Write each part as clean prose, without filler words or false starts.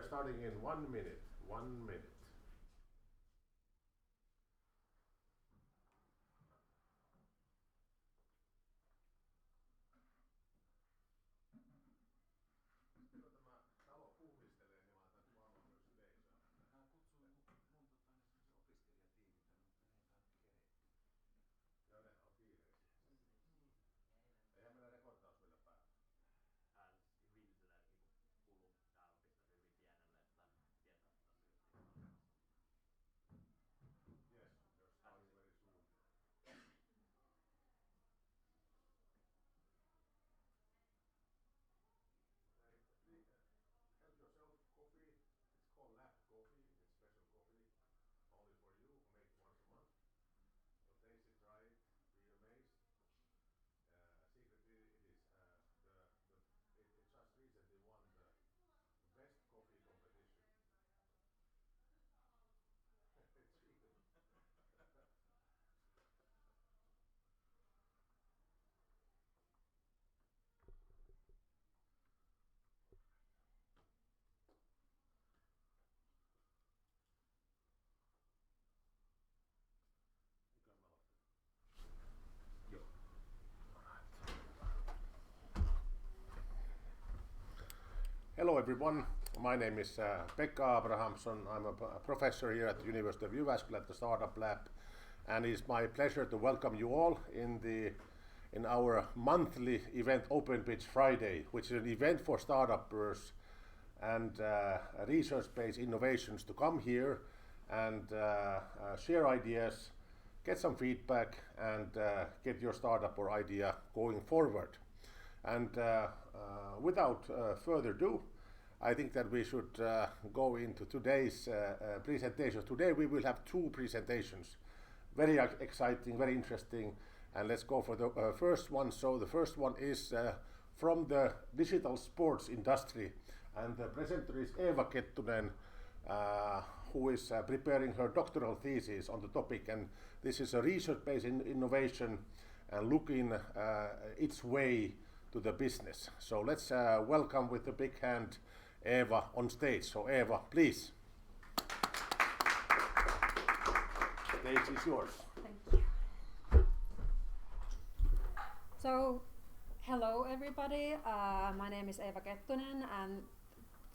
Starting in 1 minute. 1 minute. Tämä talo puhdistelee, niin mä laitan kuvaamaan myös yleisöä. Hän kutsui mun opiskelijatiimin tänne, mutta ne ei tainnut kereä. Joo, nehän on kiireisiä. Eihän meillä rekordaus vielä päällä. Hyvin tätä kulu. Tää on pistetty hyvin pienelle, että tietoista asioista. Yes, you're starting very soon. Help yourself, coffee. It's called lab coffee. It's special coffee only for you. Make once a month. So taste it, try it, be amazed. Secretly, it is it just recently won the best coffee competition. It's really. Mikä mä aloitan? Joo. Hello everyone, my name is Pekka Abrahamsson. I'm a professor here at the University of Jyväskylä at the StartupLab, and it's my pleasure to welcome you all in our monthly event Open Pitch Friday, which is an event for startups and research-based innovations to come here and share ideas, get some feedback, and get your startup or idea going forward. And without further ado, I think that we should go into today's presentation. Today we will have two presentations, very exciting, very interesting, and let's go for the first one. So the first one is from the digital sports industry, and the presenter is Eeva Kettunen, who is preparing her doctoral thesis on the topic, and this is a research-based innovation and looking its way to the business. So let's welcome with a big hand Eeva on stage. So Eeva, please. Stage is yours. Thank you. So, hello everybody. My name is Eeva Kettunen, and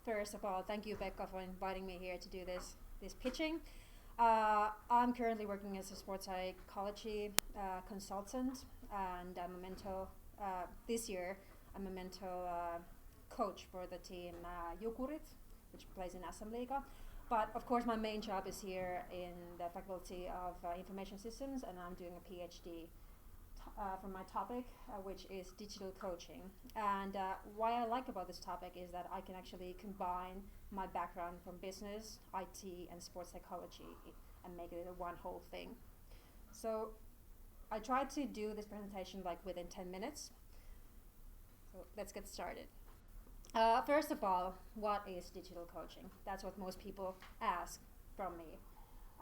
first of all, thank you Pekka for inviting me here to do this pitching. I'm currently working as a sports psychology consultant, and I'm a mentor. This year, I'm a mentor coach for the team Jukurit, which plays in SM Liiga. But of course, my main job is here in the Faculty of Information Systems, and I'm doing a PhD for my topic, which is digital coaching. And what I like about this topic is that I can actually combine my background from business, IT, and sports psychology and make it a one whole thing. So I tried to do this presentation like within 10 minutes. So let's get started. First of all, what is digital coaching? That's what most people ask from me.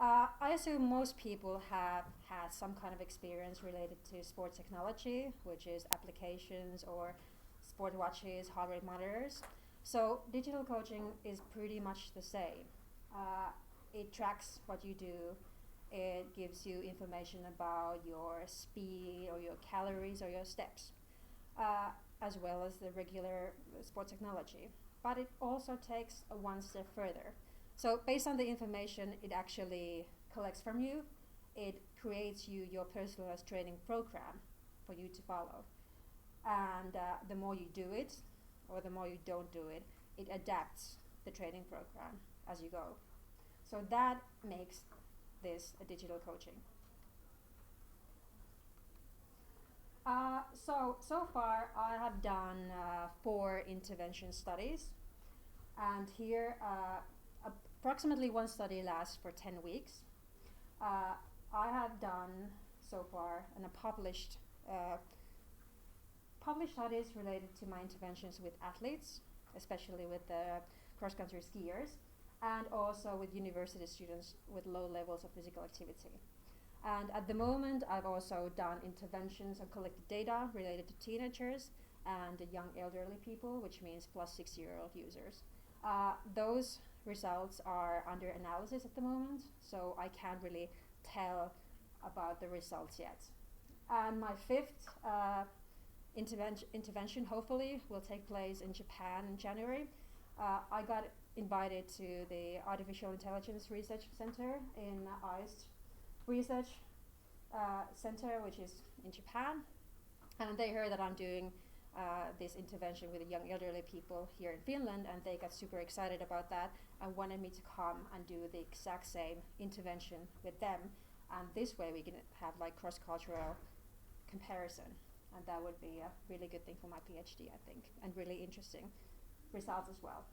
I assume most people have had some kind of experience related to sports technology, which is applications or sport watches, heart rate monitors. So digital coaching is pretty much the same. It tracks what you do. It gives you information about your speed or your calories or your steps, as well as the regular sport technology. But it also takes one step further. So based on the information it actually collects from you, it creates you your personalized training program for you to follow. And the more you do it, or the more you don't do it, it adapts the training program as you go. So that makes this a digital coaching. So far I have done 4 intervention studies, and here approximately one study lasts for 10 weeks. I have done so far and published studies related to my interventions with athletes, especially with the cross-country skiers, and also with university students with low levels of physical activity. And at the moment, I've also done interventions and collected data related to teenagers and young elderly people, which means plus 6-year-old users. Those results are under analysis at the moment, so I can't really tell about the results yet. And my fifth intervention hopefully will take place in Japan in January. I got invited to the Artificial Intelligence Research Center in ICE Research Center, which is in Japan, and they heard that I'm doing this intervention with young elderly people here in Finland, and they got super excited about that and wanted me to come and do the exact same intervention with them, and this way we can have like cross-cultural comparison, and that would be a really good thing for my PhD, I think, and really interesting results as well.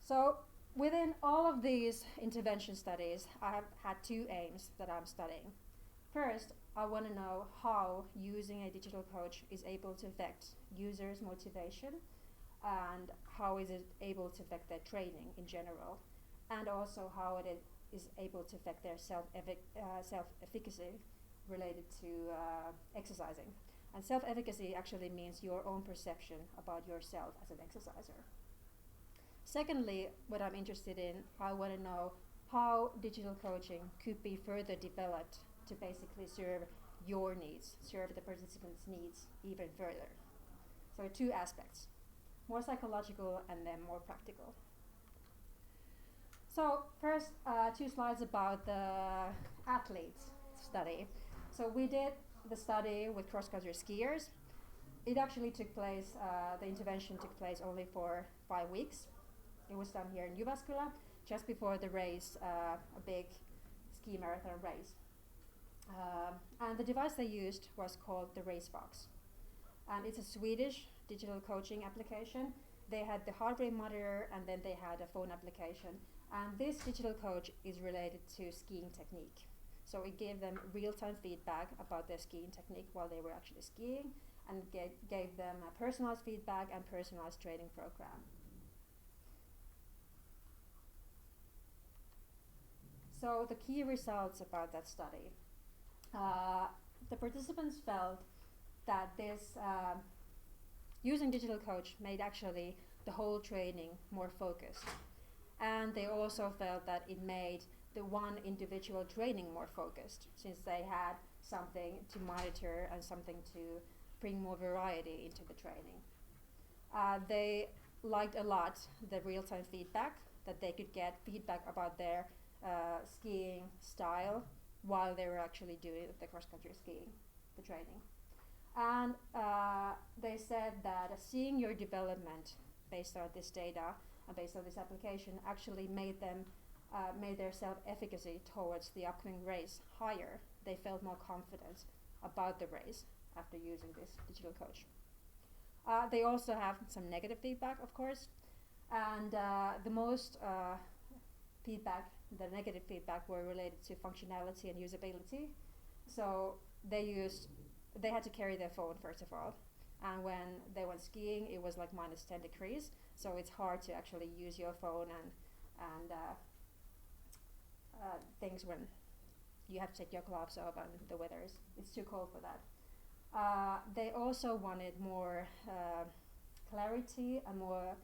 So within all of these intervention studies, I have had two aims that I'm studying. First, I want to know how using a digital coach is able to affect users' motivation and how is it able to affect their training in general, and also how it is able to affect their self-efficacy related to exercising. And self-efficacy actually means your own perception about yourself as an exerciser. Secondly, what I'm interested in, I want to know how digital coaching could be further developed to basically serve your needs, serve the participants' needs even further. So two aspects, more psychological and then more practical. So first, 2 slides about the athletes study. So we did the study with cross-country skiers. It actually took place, the intervention took place only for 5 weeks. It was done here in Jyväskylä, just before the race, a big ski marathon race. And the device they used was called the Racebox. And it's a Swedish digital coaching application. They had the heart rate monitor and then they had a phone application. And this digital coach is related to skiing technique. So it gave them real-time feedback about their skiing technique while they were actually skiing, and gave them a personalized feedback and personalized training program. So the key results about that study. The participants felt that this using digital coach made actually the whole training more focused. And they also felt that it made the one individual training more focused, since they had something to monitor and something to bring more variety into the training. They liked a lot the real-time feedback, that they could get feedback about their skiing style while they were actually doing the cross-country skiing, the training. And they said that seeing your development based on this data and based on this application actually made them made their self-efficacy towards the upcoming race higher. They felt more confident about the race after using this digital coach. They also have some negative feedback, of course, and the most the negative feedback were related to functionality and usability. So they had to carry their phone first of all, and when they went skiing it was like minus 10 degrees, so it's hard to actually use your phone and things when you have to take your gloves off and the weather it's too cold for that. They also wanted more clarity and more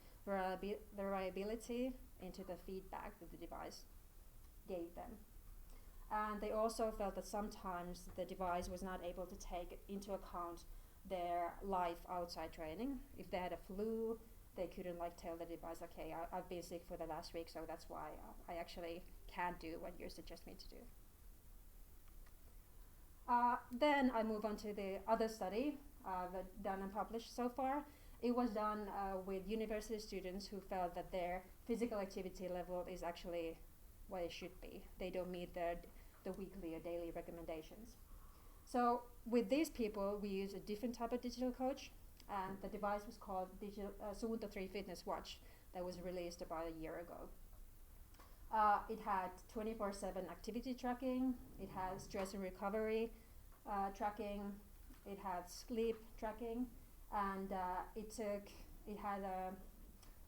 variability into the feedback that the device gave them. And they also felt that sometimes the device was not able to take into account their life outside training. If they had a flu, they couldn't like tell the device, okay, I've been sick for the last week, so that's why I actually can't do what you suggest me to do. Then I move on to the other study done and published so far. It was done with university students who felt that their physical activity level is actually what it should be. They don't meet the weekly or daily recommendations. So with these people, we use a different type of digital coach, and the device was called Suunta 3 Fitness Watch that was released about a year ago. It had 24/7 activity tracking, it has stress and recovery tracking, it had sleep tracking, and it had a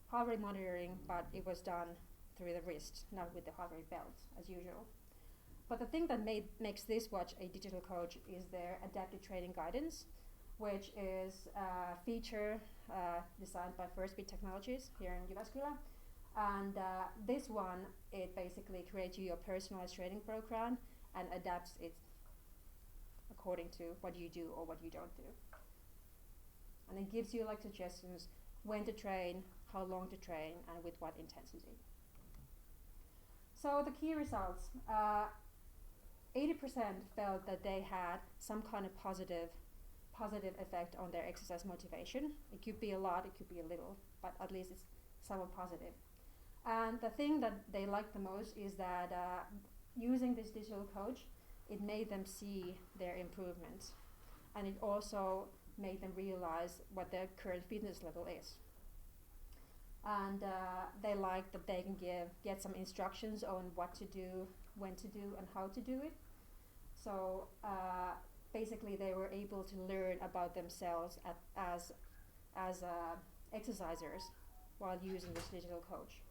heart rate monitoring, but it was done through the wrist, not with the heart rate belt as usual. But the thing that makes this watch a digital coach is their adaptive training guidance, which is a feature designed by First Beat Technologies here in Jyväskylä. And this one, it basically creates you your personalized training program and adapts it according to what you do or what you don't do. And it gives you like suggestions when to train, how long to train, and with what intensity. So the key results, 80% felt that they had some kind of positive effect on their exercise motivation. It could be a lot, it could be a little, but at least it's somewhat positive. And the thing that they liked the most is that using this digital coach, it made them see their improvements. And it also made them realize what their current fitness level is. And they like that they can get some instructions on what to do, when to do, and how to do it. So basically they were able to learn about themselves as exercisers while using this digital coach.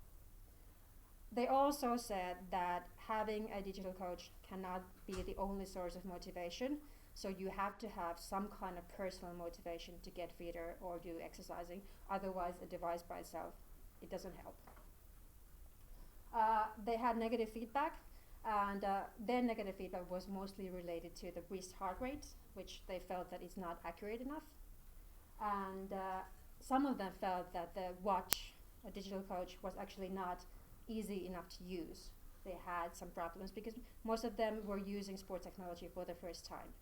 They also said that having a digital coach cannot be the only source of motivation, so you have to have some kind of personal motivation to get fitter or do exercising, otherwise a device by itself, it doesn't help. They had negative feedback, and their negative feedback was mostly related to the wrist heart rate, which they felt that it's not accurate enough. And some of them felt that the watch, a digital coach, was actually not easy enough to use. They had some problems because most of them were using sport technology for the first time.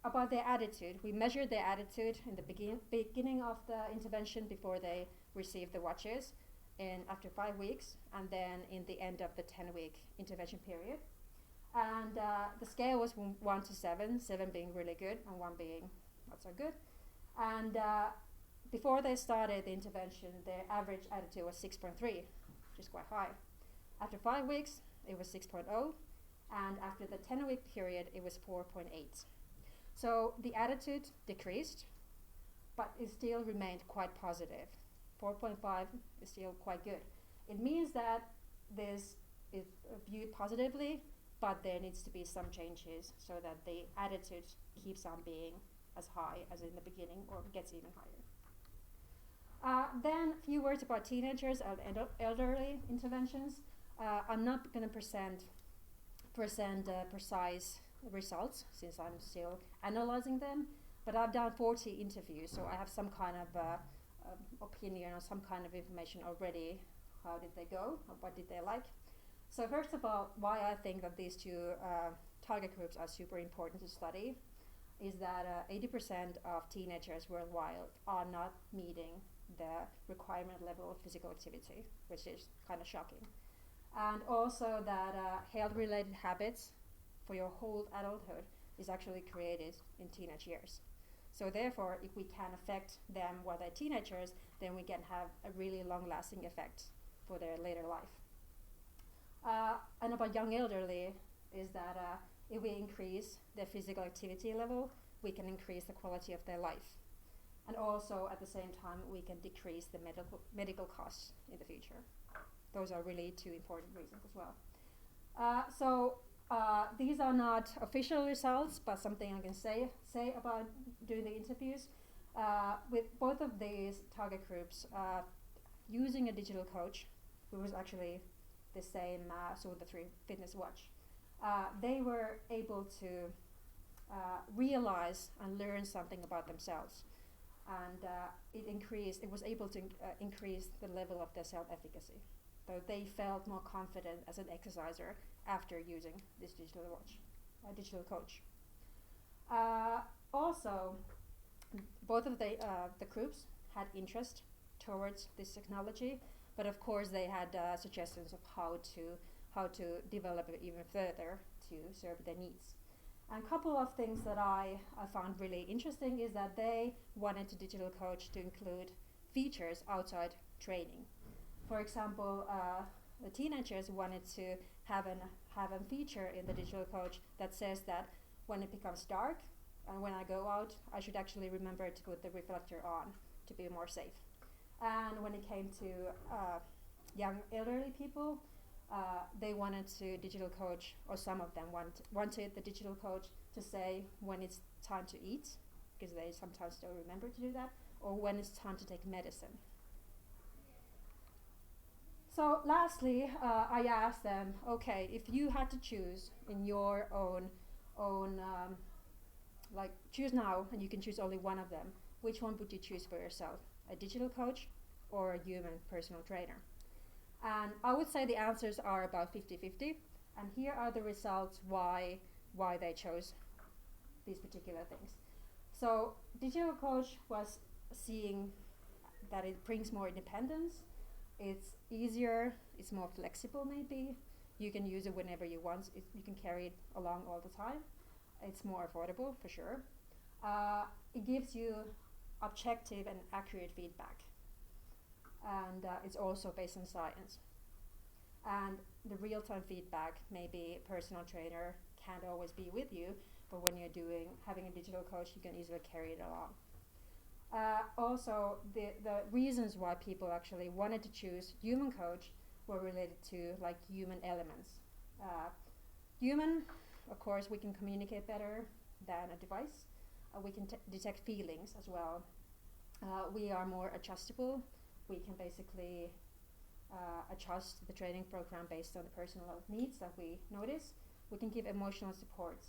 About their attitude, we measured their attitude in the beginning of the intervention before they received the watches, and after 5 weeks, and then in the end of the 10-week intervention period. And the scale was 1 to 7, 7 being really good and 1 being not so good. And before they started the intervention, their average attitude was 6.3, which is quite high. After 5 weeks, it was 6.0, and after the 10-week period, it was 4.8. So the attitude decreased, but it still remained quite positive. 4.5 is still quite good. It means that this is viewed positively, but there needs to be some changes so that the attitude keeps on being as high as in the beginning or gets even higher. Then a few words about teenagers and elderly interventions. I'm not going to present precise results since I'm still analyzing them, but I've done 40 interviews, so I have some kind of opinion or some kind of information already. How did they go? Or what did they like? So first of all, why I think that these two target groups are super important to study is that 80% of teenagers worldwide are not meeting the requirement level of physical activity, which is kind of shocking. And also that health-related habits for your whole adulthood is actually created in teenage years. So therefore, if we can affect them while they're teenagers, then we can have a really long-lasting effect for their later life. And about young elderly is that if we increase their physical activity level, we can increase the quality of their life. And also, at the same time, we can decrease the medical costs in the future. Those are really two important reasons as well. These are not official results, but something I can say about doing the interviews. With both of these target groups, using a digital coach, who was actually the same so the 3 Fitness Watch, they were able to realize and learn something about themselves, and it was able to increase the level of their self-efficacy. So they felt more confident as an exerciser after using this digital coach. Also, both of the groups had interest towards this technology, but of course they had suggestions of how to develop it even further to serve their needs. And a couple of things that I found really interesting is that they wanted the digital coach to include features outside training. For example, the teenagers wanted to have a feature in the digital coach that says that when it becomes dark and when I go out, I should actually remember to put the reflector on to be more safe. And when it came to young elderly people, they wanted to digital coach, or some of them wanted the digital coach to say when it's time to eat, because they sometimes don't remember to do that, or when it's time to take medicine. So lastly, I asked them, okay, if you had to choose in your own like choose now, and you can choose only one of them, which one would you choose for yourself? A digital coach or a human personal trainer? And I would say the answers are about 50-50, and here are the results why they chose these particular things. So digital coach was seeing that it brings more independence, it's easier, it's more flexible maybe, you can use it whenever you want, you can carry it along all the time, it's more affordable for sure. It gives you objective and accurate feedback, and it's also based on science. And the real-time feedback, maybe a personal trainer can't always be with you, but when you're having a digital coach, you can easily carry it along. Also, the reasons why people actually wanted to choose human coach were related to like human elements. Human, of course, we can communicate better than a device. We can detect feelings as well. We are more adjustable. We can basically adjust the training program based on the personal needs that we notice. We can give emotional support.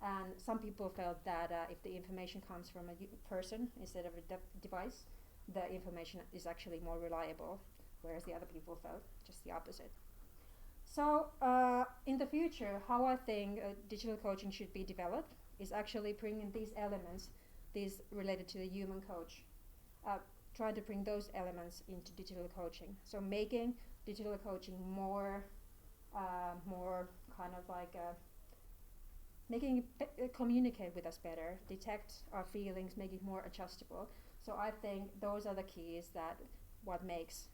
And some people felt that if the information comes from a person instead of a device, the information is actually more reliable, whereas the other people felt just the opposite. So in the future, how I think digital coaching should be developed is actually bringing these elements, these related to the human coach, trying to bring those elements into digital coaching. So making digital coaching more kind of like making it communicate with us better, detect our feelings, make it more adjustable. So I think those are the keys that what makes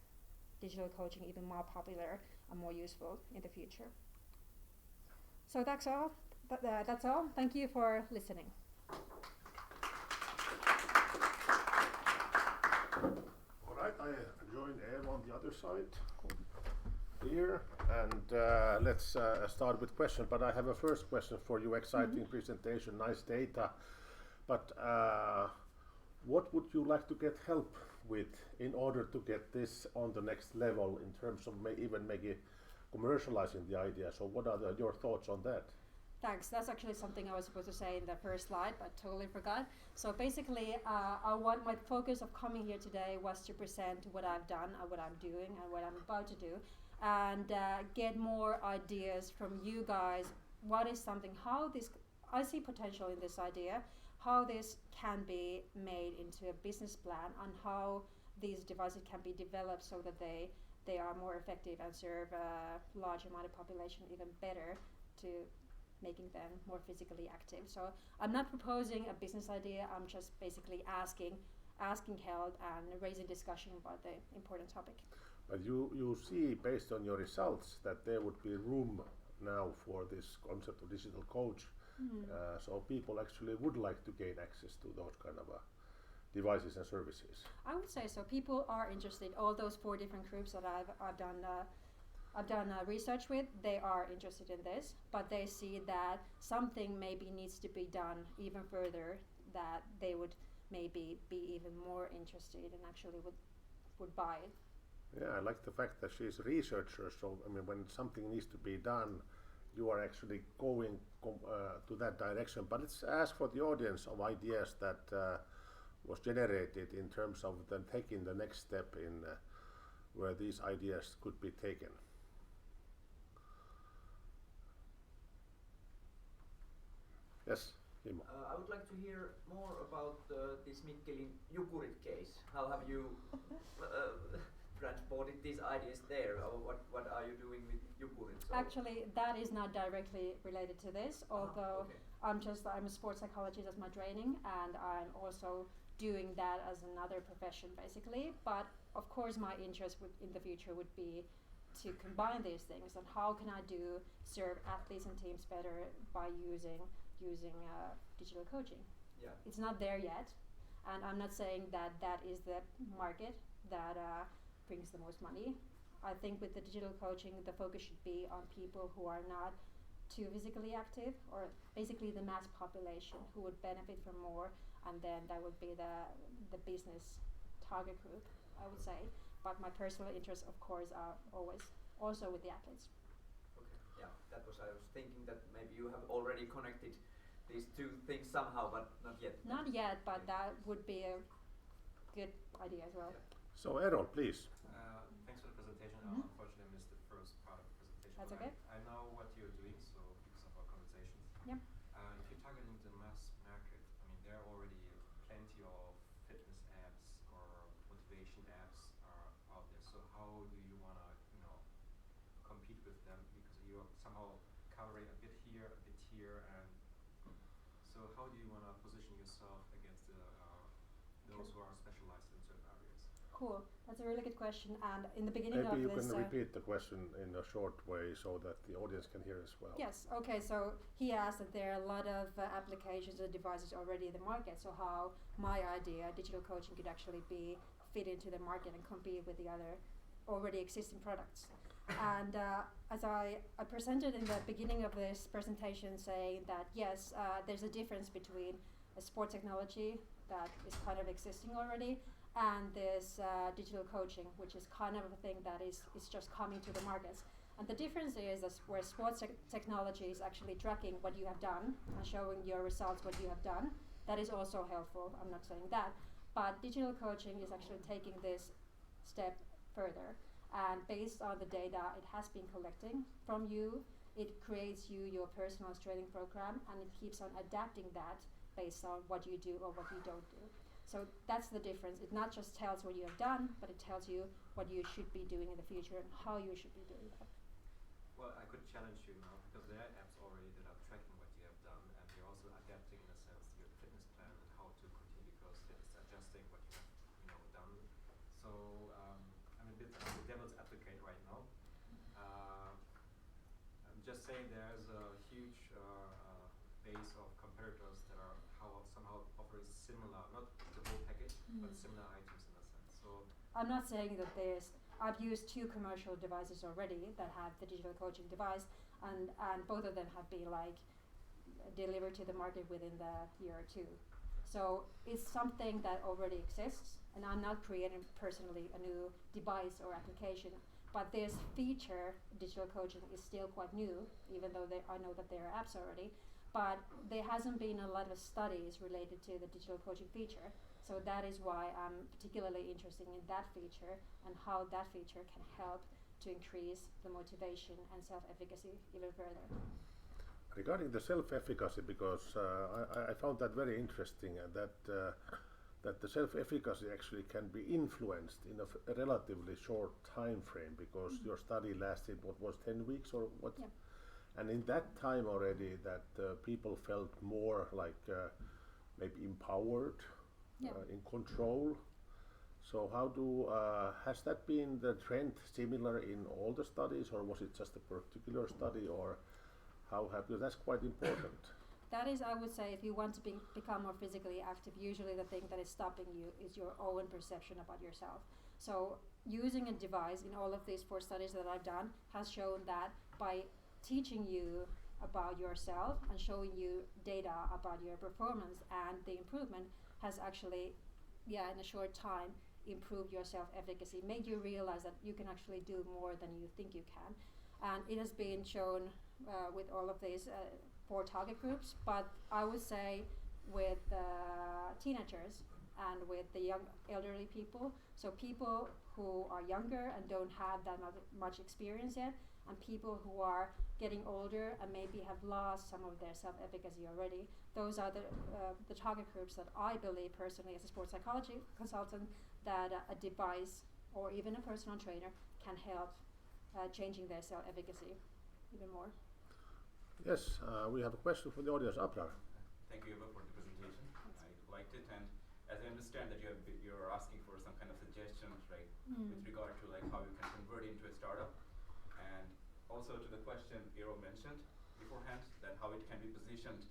digital coaching even more popular and more useful in the future. So that's all. That's all. Thank you for listening. All right, I join Eva on the other side here, and let's start with questions. But I have a first question for you. Exciting presentation, nice data. But what would you like to get help with in order to get this on the next level in terms of even maybe commercializing the idea? So what are your thoughts on that? Thanks. That's actually something I was supposed to say in the first slide, but totally forgot. So basically, my focus of coming here today was to present what I've done and what I'm doing and what I'm about to do, and get more ideas from you guys. What is something, how this, I see potential in this idea, how this can be made into a business plan, and how these devices can be developed so that they are more effective and serve a large amount of population even better, to making them more physically active. So I'm not proposing a business idea, I'm just basically asking help and raising discussion about the important topic. But you see, based on your results, that there would be room now for this concept of digital coach. So people actually would like to gain access to those kind of devices and services. I would say so. People are interested. All those 4 different groups that I've done research with, they are interested in this, but they see that something maybe needs to be done even further, that they would maybe be even more interested and actually would buy it. Yeah, I like the fact that she's a researcher, so I mean, when something needs to be done, you are actually going to that direction. But let's ask for the audience of ideas that was generated in terms of them taking the next step in where these ideas could be taken. Yes, Kimmo. I would like to hear more about this Mikkelin Jukurit case. How have you transported these ideas there? Or what are you doing with Jukurit? So Actually, that is not directly related to this, although okay. I'm a sports psychologist as my training, and I'm also doing that as another profession basically. But of course my interest in the future would be to combine these things, and how can I serve athletes and teams better by using digital coaching. Yeah. It's not there yet, and I'm not saying that is the market that brings the most money. I think with the digital coaching, the focus should be on people who are not too physically active, or basically the mass population who would benefit from more and then that would be the business target group, I would say. But my personal interests, of course, are always also with the athletes. Okay. Yeah, that was I was thinking that maybe you have already connected these two things somehow, but not yet. Not yet, but that would be a good idea as well. Yeah. So Errol, please. Thanks for the presentation. Mhm. Unfortunately, I missed the first part of the presentation. That's but okay. I know what you're doing, so because of our conversations. Yep. If you're targeting the mass market, I mean, there are already plenty of fitness apps or motivation apps are out there. So how do you want to, compete with them? Because you're somehow covering a bit here, and so how do you want to position yourself against those who are specialized in certain areas? Cool. That's a really good question. And in the beginning Maybe you of this, can repeat the question in a short way so that the audience can hear as well. yes. Okay. So he asked that there are a lot of applications and devices already in the market. So how my idea, digital coaching, could actually be fit into the market and compete with the other already existing products. And as I presented in the beginning of this presentation, saying that yes, there's a difference between a sport technology that is kind of existing already and this digital coaching, which is kind of a thing that is just coming to the markets. And the difference is that where sports technology is actually tracking what you have done and showing your results, what you have done, that is also helpful. I'm not saying that. But digital coaching is actually taking this step further. And based on the data it has been collecting from you, it creates you your personal training program, and it keeps on adapting that based on what you do or what you don't do. So that's the difference. It not just tells what you have done, but it tells you what you should be doing in the future and how you should be doing that. Well, I could challenge you now because there are apps already that are tracking what you have done, and you're also adapting in a sense your fitness plan and how to continue because it's adjusting what you have done. So I'm a bit of the devil's advocate right now. I'm just saying there's a huge base of competitors that are somehow offering similar, not the whole package, but similar items in a sense. So I'm not saying that I've used 2 commercial devices already that have the digital coaching device, and both of them have been delivered to the market within the year or 2. So it's something that already exists, and I'm not creating personally a new device or application. But this feature, digital coaching, is still quite new, even though I know that there are apps already. But there hasn't been a lot of studies related to the digital coaching feature. So that is why I'm particularly interested in that feature and how that feature can help to increase the motivation and self-efficacy even further. Regarding the self-efficacy, because I found that very interesting, and that the self-efficacy actually can be influenced in a relatively short time frame, because your study lasted, what was 10 weeks or what? Yeah. And in that time already that people felt more like maybe empowered, in control. So has that been the trend similar in all the studies, or was it just a particular study, or because that's quite important. That is, I would say, if you want to become more physically active, usually the thing that is stopping you is your own perception about yourself. So using a device in all of these 4 studies that I've done has shown that by teaching you about yourself and showing you data about your performance and the improvement has actually, in a short time, improved your self-efficacy, made you realize that you can actually do more than you think you can. And it has been shown with all of these 4 target groups, but I would say with teenagers and with the young elderly people, so people who are younger and don't have that much experience yet, and people who are getting older and maybe have lost some of their self-efficacy already. Those are the target groups that I believe personally as a sports psychology consultant that a device or even a personal trainer can help changing their self-efficacy even more. Yes, we have a question from the audience. Abrar. Thank you, Eva, for the presentation. I liked it, and as I understand that you're asking for some kind of suggestions, right, with regard to how you can convert into a startup, and also to the question Eero mentioned beforehand, that how it can be positioned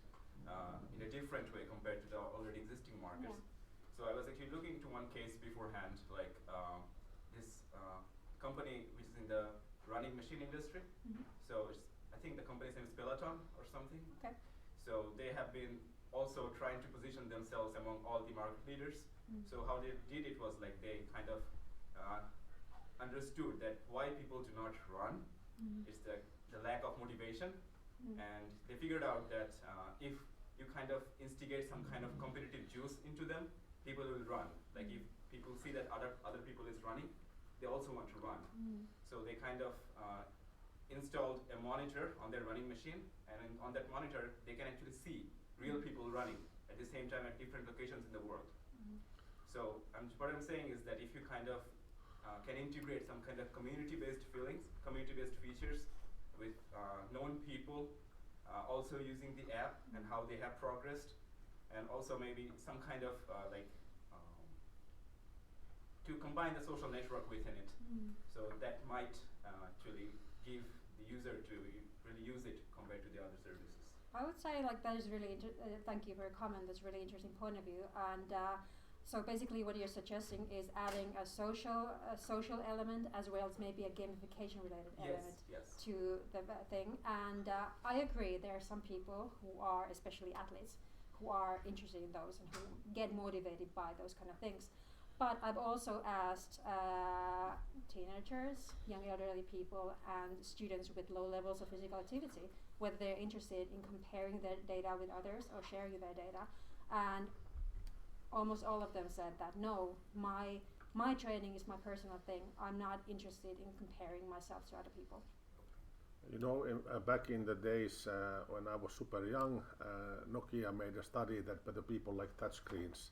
in a different way compared to the already existing markets. Yeah. So I was actually looking to one case beforehand, this company which is in the running machine industry. So I think the company's name is Peloton or something. Okay. So they have been also trying to position themselves among all the market leaders. So how they did it was like they kind of understood that why people do not run is the lack of motivation, and they figured out that if you kind of instigate some kind of competitive juice into them, people will run. Like if people see that other people is running, they also want to run. So they kind of installed a monitor on their running machine, and on that monitor they can actually see real people running at the same time at different locations in the world. So what I'm saying is that if you kind of can integrate some kind of community-based feelings, community-based features with known people, also using the app and how they have progressed, and also maybe some kind of to combine the social network within it. So that might actually give the user to really use it compared to the other services. I would say like that is really thank you for your comment. That's a really interesting point of view. And so basically, what you're suggesting is adding a social element as well as maybe a gamification related element to the thing. And I agree. There are some people who are, especially athletes, who are interested in those and who get motivated by those kind of things. But I've also asked teenagers, young elderly people, and students with low levels of physical activity whether they're interested in comparing their data with others or sharing their data. And almost all of them said that no, my training is my personal thing. I'm not interested in comparing myself to other people. You know, back in the days when I was super young, Nokia made a study that the people like touchscreens.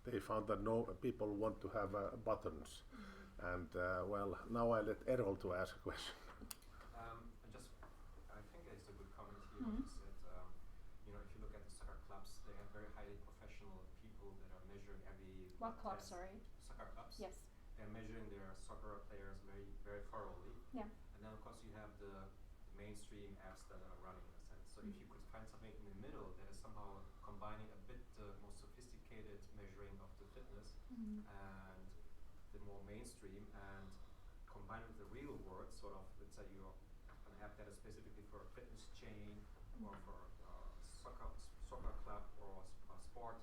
They found that no people want to have buttons. And well, now I let Errol to ask a question. I think it's a good comment here. What you said, you know, if you look at the soccer clubs, they have very highly professional people that are measuring every. What clubs? test. Sorry. Soccer clubs. Yes. They're measuring their soccer players very, very thoroughly. Yeah. And then of course you have the mainstream apps that are running in a sense. So if you could find something in the middle that is somehow combining a bit more sophisticated measuring of the fitness and the more mainstream, and combine with the real world, sort of, let's say you're an app that is specifically for a fitness chain or for soccer club or sport,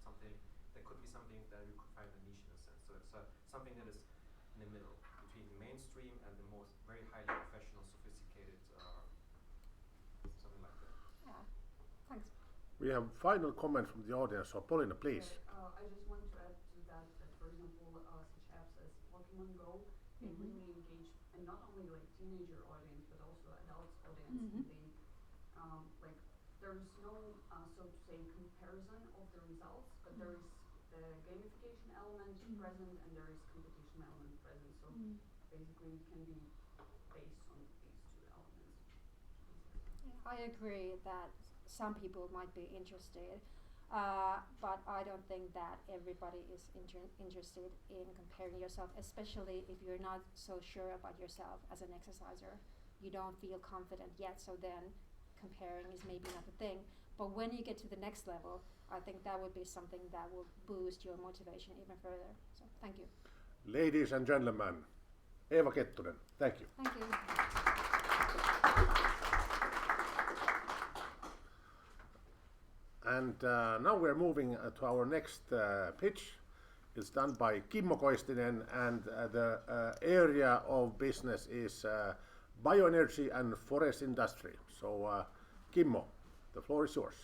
something that could be something that you could find a niche in a sense. So it's something that is in the middle between the mainstream and the most very highly professional, sophisticated, something like that. Yeah. Thanks. We have final comment from the audience, so Paulina, please. I just want to add to that, for example, such apps as Pokemon Go, they really engage, and not only like teenager audience, but also adults audience. They, like, there's no, so to say, comparison of the results, but there is the gamification element present, and there is competition element present. So basically, it can be based on these two elements. I agree that some people might be interested, but I don't think that everybody is interested in comparing yourself, especially if you're not so sure about yourself as an exerciser. You don't feel confident yet, so then comparing is maybe not the thing. But when you get to the next level, I think that would be something that will boost your motivation even further. So thank you. Ladies and gentlemen, Eeva Kettunen, thank you. Thank you. And now we're moving to our next pitch. It's done by Kimmo Koistinen, and the area of business is bioenergy and forest industry. So Kimmo, the floor is yours.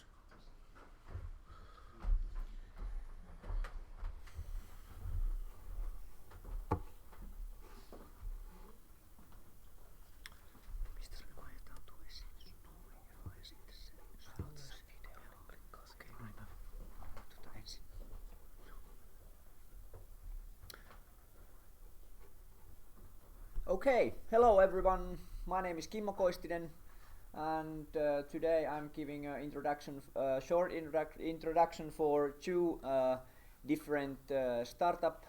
Okay, hello everyone. My name is Kimmo Koistinen, and today I'm giving an introduction, short introduction for two different startup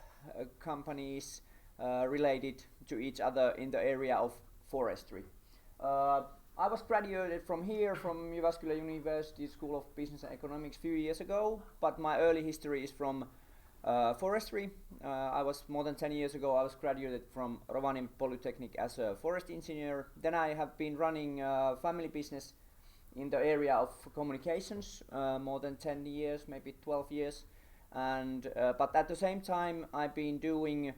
companies related to each other in the area of forestry. I was graduated from here, from Jyväskylä University School of Business and Economics a few years ago, but my early history is from forestry. I was more than 10 years ago, I was graduated from Rovaniemi Polytechnic as a forest engineer. Then I have been running a family business in the area of communications, more than 10 years, maybe 12 years, and but at the same time I've been doing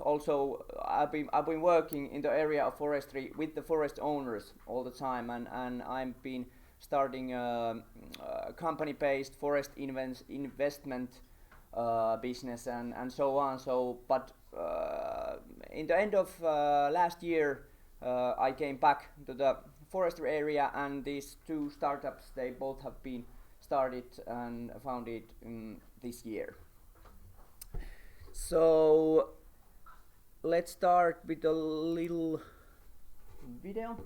also I've been working in the area of forestry with the forest owners all the time, and I've been starting a company-based forest investment business and so on. So, but in the end of last year, I came back to the forestry area, and these two startups, they both have been started and founded this year. So let's start with a little video.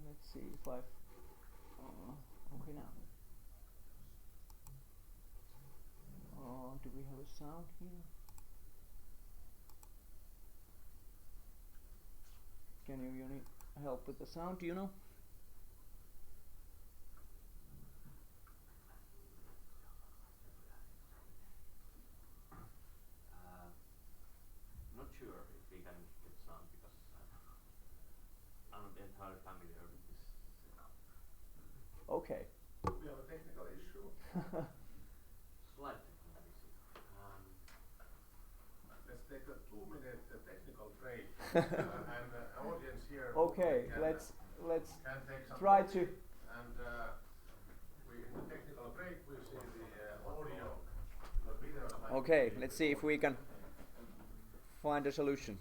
Let's see if I okay now. Do we have a sound here? Can you need help with the sound? Do you know? Not sure if we can get sound because I'm not entirely familiar with this setup. Okay. We have a technical issue. Slight technical issue. Let's take a 2-minute technical break, and audience here. Okay, can, let's can take some try coffee, to. And we in the technical break we see the audio. The video is like Okay, let's see if we can find a solution.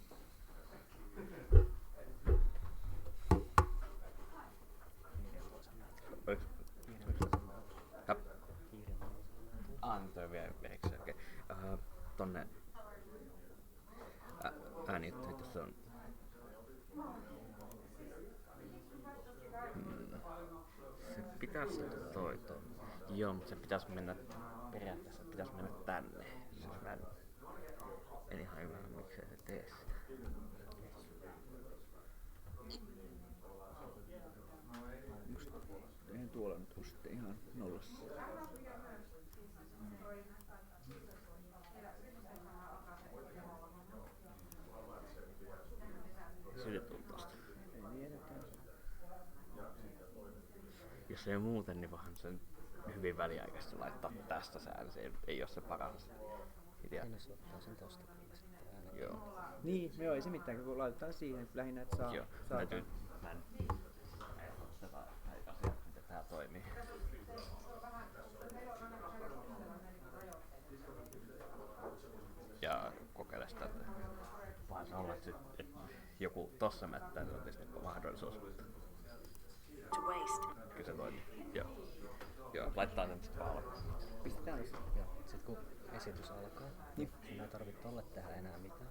Nyt toi vielä veneksi. Okei. Tonne äänitteet, jos se on. Se pitäisi toi. Joo, mutta se pitäisi mennä periaatteessa tänne. Siis mä en ihan ymmärrä miksei se tee sitä. Eihän tuolla nyt ole sitten ihan nollassa. Sytyt on tosta. Ei vieläkään. Jos ei muuten, niin vähän sen hyvin väliaikaisesti laittaa tästä sään. Se ei ole se paras idea. Se ottaa sen tosta kyllä sitten aina. Joo. Niin, joo, ei se mitään, kun laitetaan siihen lähinnä, että saa. Joo. saa Täytyy. Mä en tätä asiaa, miten tää toimii. Ja kokeile sitä, että vaan se olla, että joku tossa mättää, se olisi niin mahdollisuus. To waste. Kyllä se toimii. Joo, laittaa sen sitten vaan alkuun. Pistetään se. Joo. Sitten kun esitys alkaa, Niin. sinä ei tarvitse tolle tehdä enää mitään.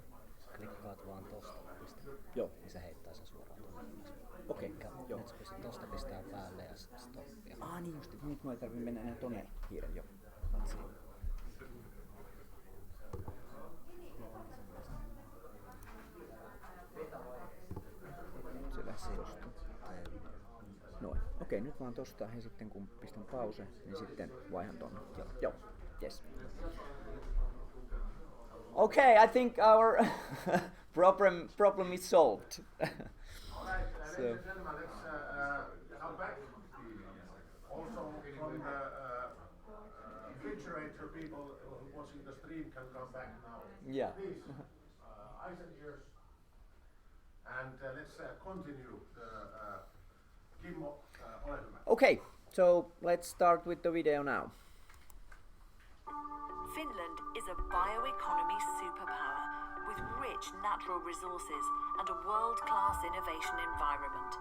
Klikkaat vaan tosta piste. Joo. Niin se heittää sen suoraan tuonne ylös. Okei, joo. Nyt kun se tosta pistää päälle ja sitten stoppia. Niin just, nyt mä ei tarvitse mennä enää tonne hiiren, joo. Siinä. Se lähti tosta. Noin. Okei, nyt vaan tosta ja sitten kun pistän pause, niin sitten vaihan tonne. Joo. Yes. Okay, I think our problem is solved. All right, So- ladies and gentlemen, let's come back. Also, from the refrigerator people watching the stream can come back now. Yeah. Please, eyes and ears. And let's continue the Kimmo, ole hyvä. Okay, so let's start with the video now. Finland is a bioeconomy superpower with rich natural resources and a world-class innovation environment.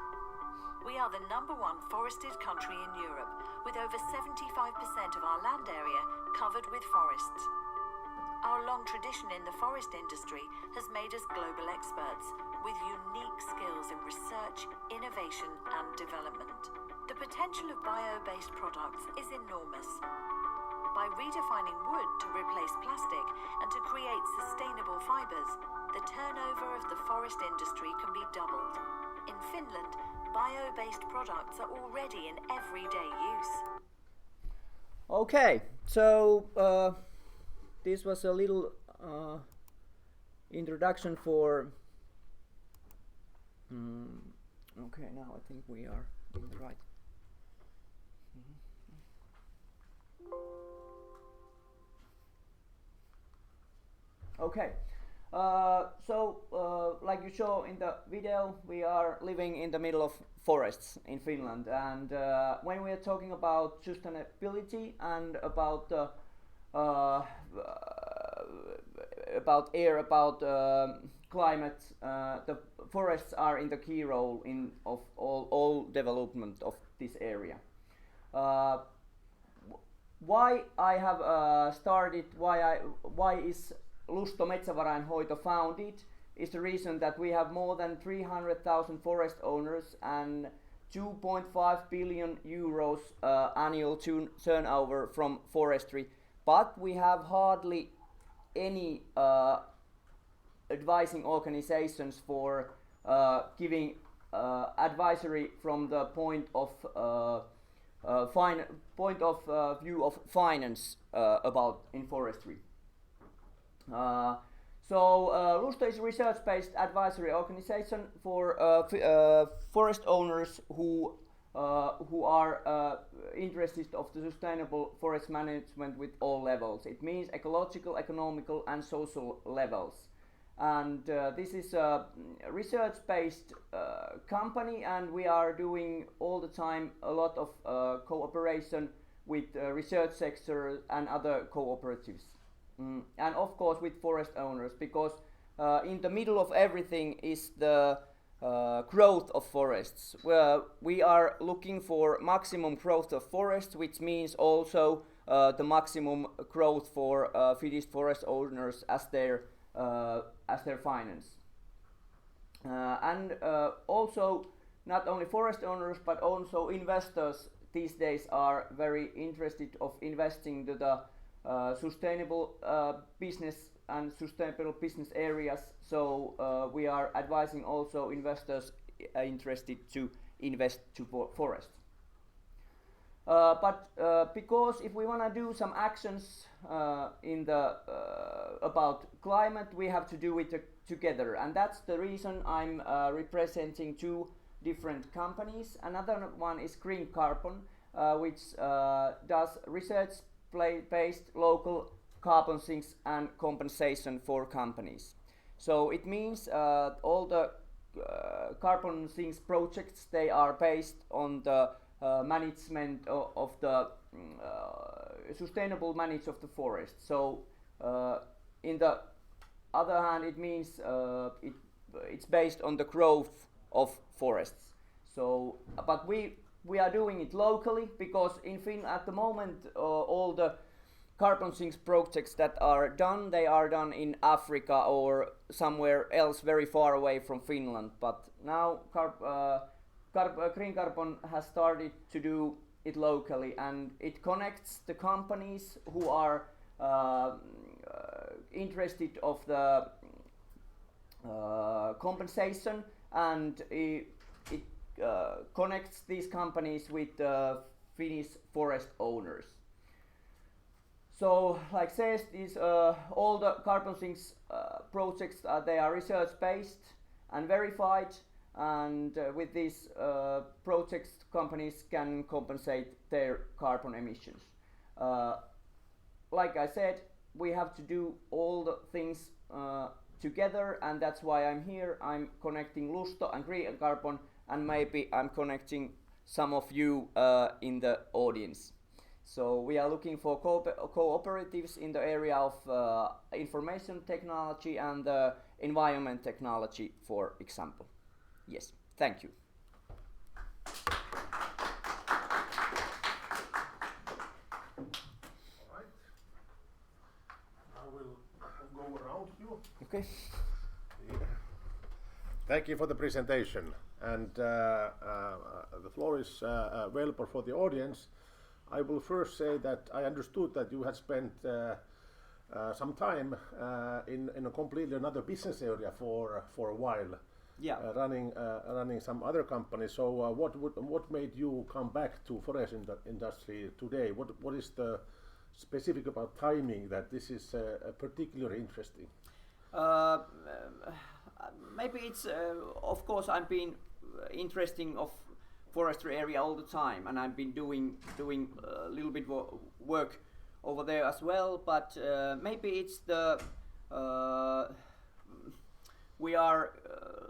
We are the #1 forested country in Europe, with over 75% of our land area covered with forests. Our long tradition in the forest industry has made us global experts with unique skills in research, innovation and development. The potential of bio-based products is enormous. By redefining wood to replace plastic and to create sustainable fibres, the turnover of the forest industry can be doubled. In Finland, bio-based products are already in everyday use. Okay, so this was a little introduction for Okay, now I think we are in the right. Okay, like you saw in the video, we are living in the middle of forests in Finland, and when we are talking about sustainability and about air, about climate, the forests are in the key role of all development of this area. Why I have started, why is Lusto Metsävarainhoito founded, is the reason that we have more than 300,000 forest owners and 2.5 billion euros annual turnover from forestry, but we have hardly any advising organizations for giving advisory from the point of view of finance about in forestry. Lusto is a research-based advisory organization for forest owners who are interested of the sustainable forest management with all levels. It means ecological, economical, and social levels. And this is a research-based company, and we are doing all the time a lot of cooperation with research sector and other cooperatives. And of course with forest owners, because in the middle of everything is the growth of forests. We are looking for maximum growth of forests, which means also the maximum growth for Finnish forest owners as their finance. And also not only forest owners but also investors these days are very interested of investing to the sustainable business and sustainable business areas, so we are advising also investors interested to invest to forests. But because if we want to do some actions in the about climate, we have to do it together, and that's the reason I'm representing two different companies. Another one is Green Carbon, which does research-based local carbon sinks and compensation for companies. So it means all the carbon sinks projects, they are based on the management of the sustainable management of the forest. So in the other hand, it means it's based on the growth of forests. So, but we are doing it locally, because in Finland at the moment all the carbon sinks projects that are done, they are done in Africa or somewhere else very far away from Finland. But now Green Carbon has started to do it locally, and it connects the companies who are interested of the compensation, and it connects these companies with Finnish forest owners. So, like says, these all the carbon sinks projects they are research based and verified, and with these projects companies can compensate their carbon emissions. Like I said, we have to do all the things together, and that's why I'm here. I'm connecting Lusto and Green Carbon, and maybe I'm connecting some of you in the audience. So we are looking for cooperatives in the area of information technology and environment technology, for example. Yes, thank you. All right. I will go around you. Okay. Yeah. Thank you for the presentation, and the floor is available for the audience. I will first say that I understood that you had spent some time in a completely another business area for a while. Yeah. Running some other companies. So what made you come back to forest industry today? What is the specific about timing that this is particularly interesting? maybe it's of course I've been interesting of forestry area all the time, and I've been doing a little bit work over there as well. But maybe it's the we are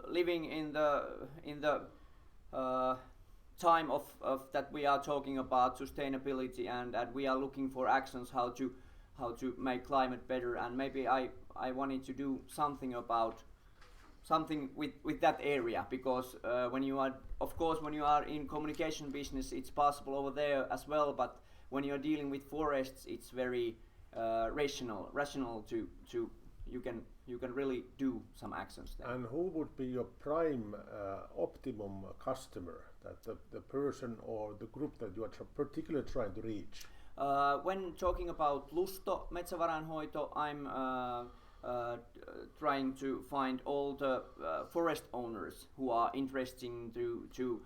living in the time of that we are talking about sustainability, and we are looking for actions how to make climate better, and maybe I wanted to do something about something with that area, because when you are in communication business, it's possible over there as well, but when you're dealing with forests, it's very rational to you can really do some actions there. And who would be your prime optimum customer, that the person or the group that you are particularly trying to reach? When talking about Lusto metsävarainhoito, I'm trying to find all the forest owners who are interested to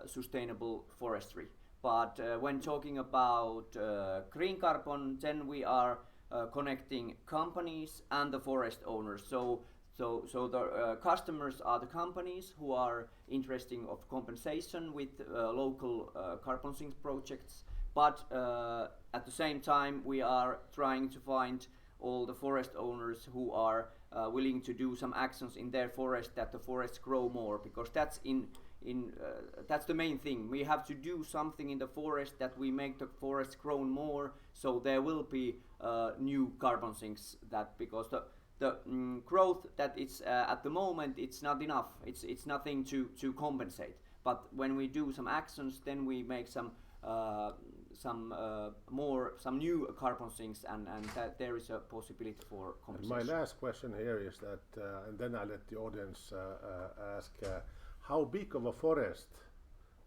sustainable forestry. But when talking about green carbon, then we are connecting companies and the forest owners. So the customers are the companies who are interested of compensation with local carbon sink projects. But at the same time, we are trying to find all the forest owners who are willing to do some actions in their forest, that the forests grow more, because that's that's the main thing. We have to do something in the forest that we make the forest grow more, so there will be new carbon sinks, that because the growth that it's at the moment, it's not enough. It's nothing to compensate. But when we do some actions, then we make some new carbon sinks, and that there is a possibility for compensation. And my last question here is that, and then I'll let the audience ask, how big of a forest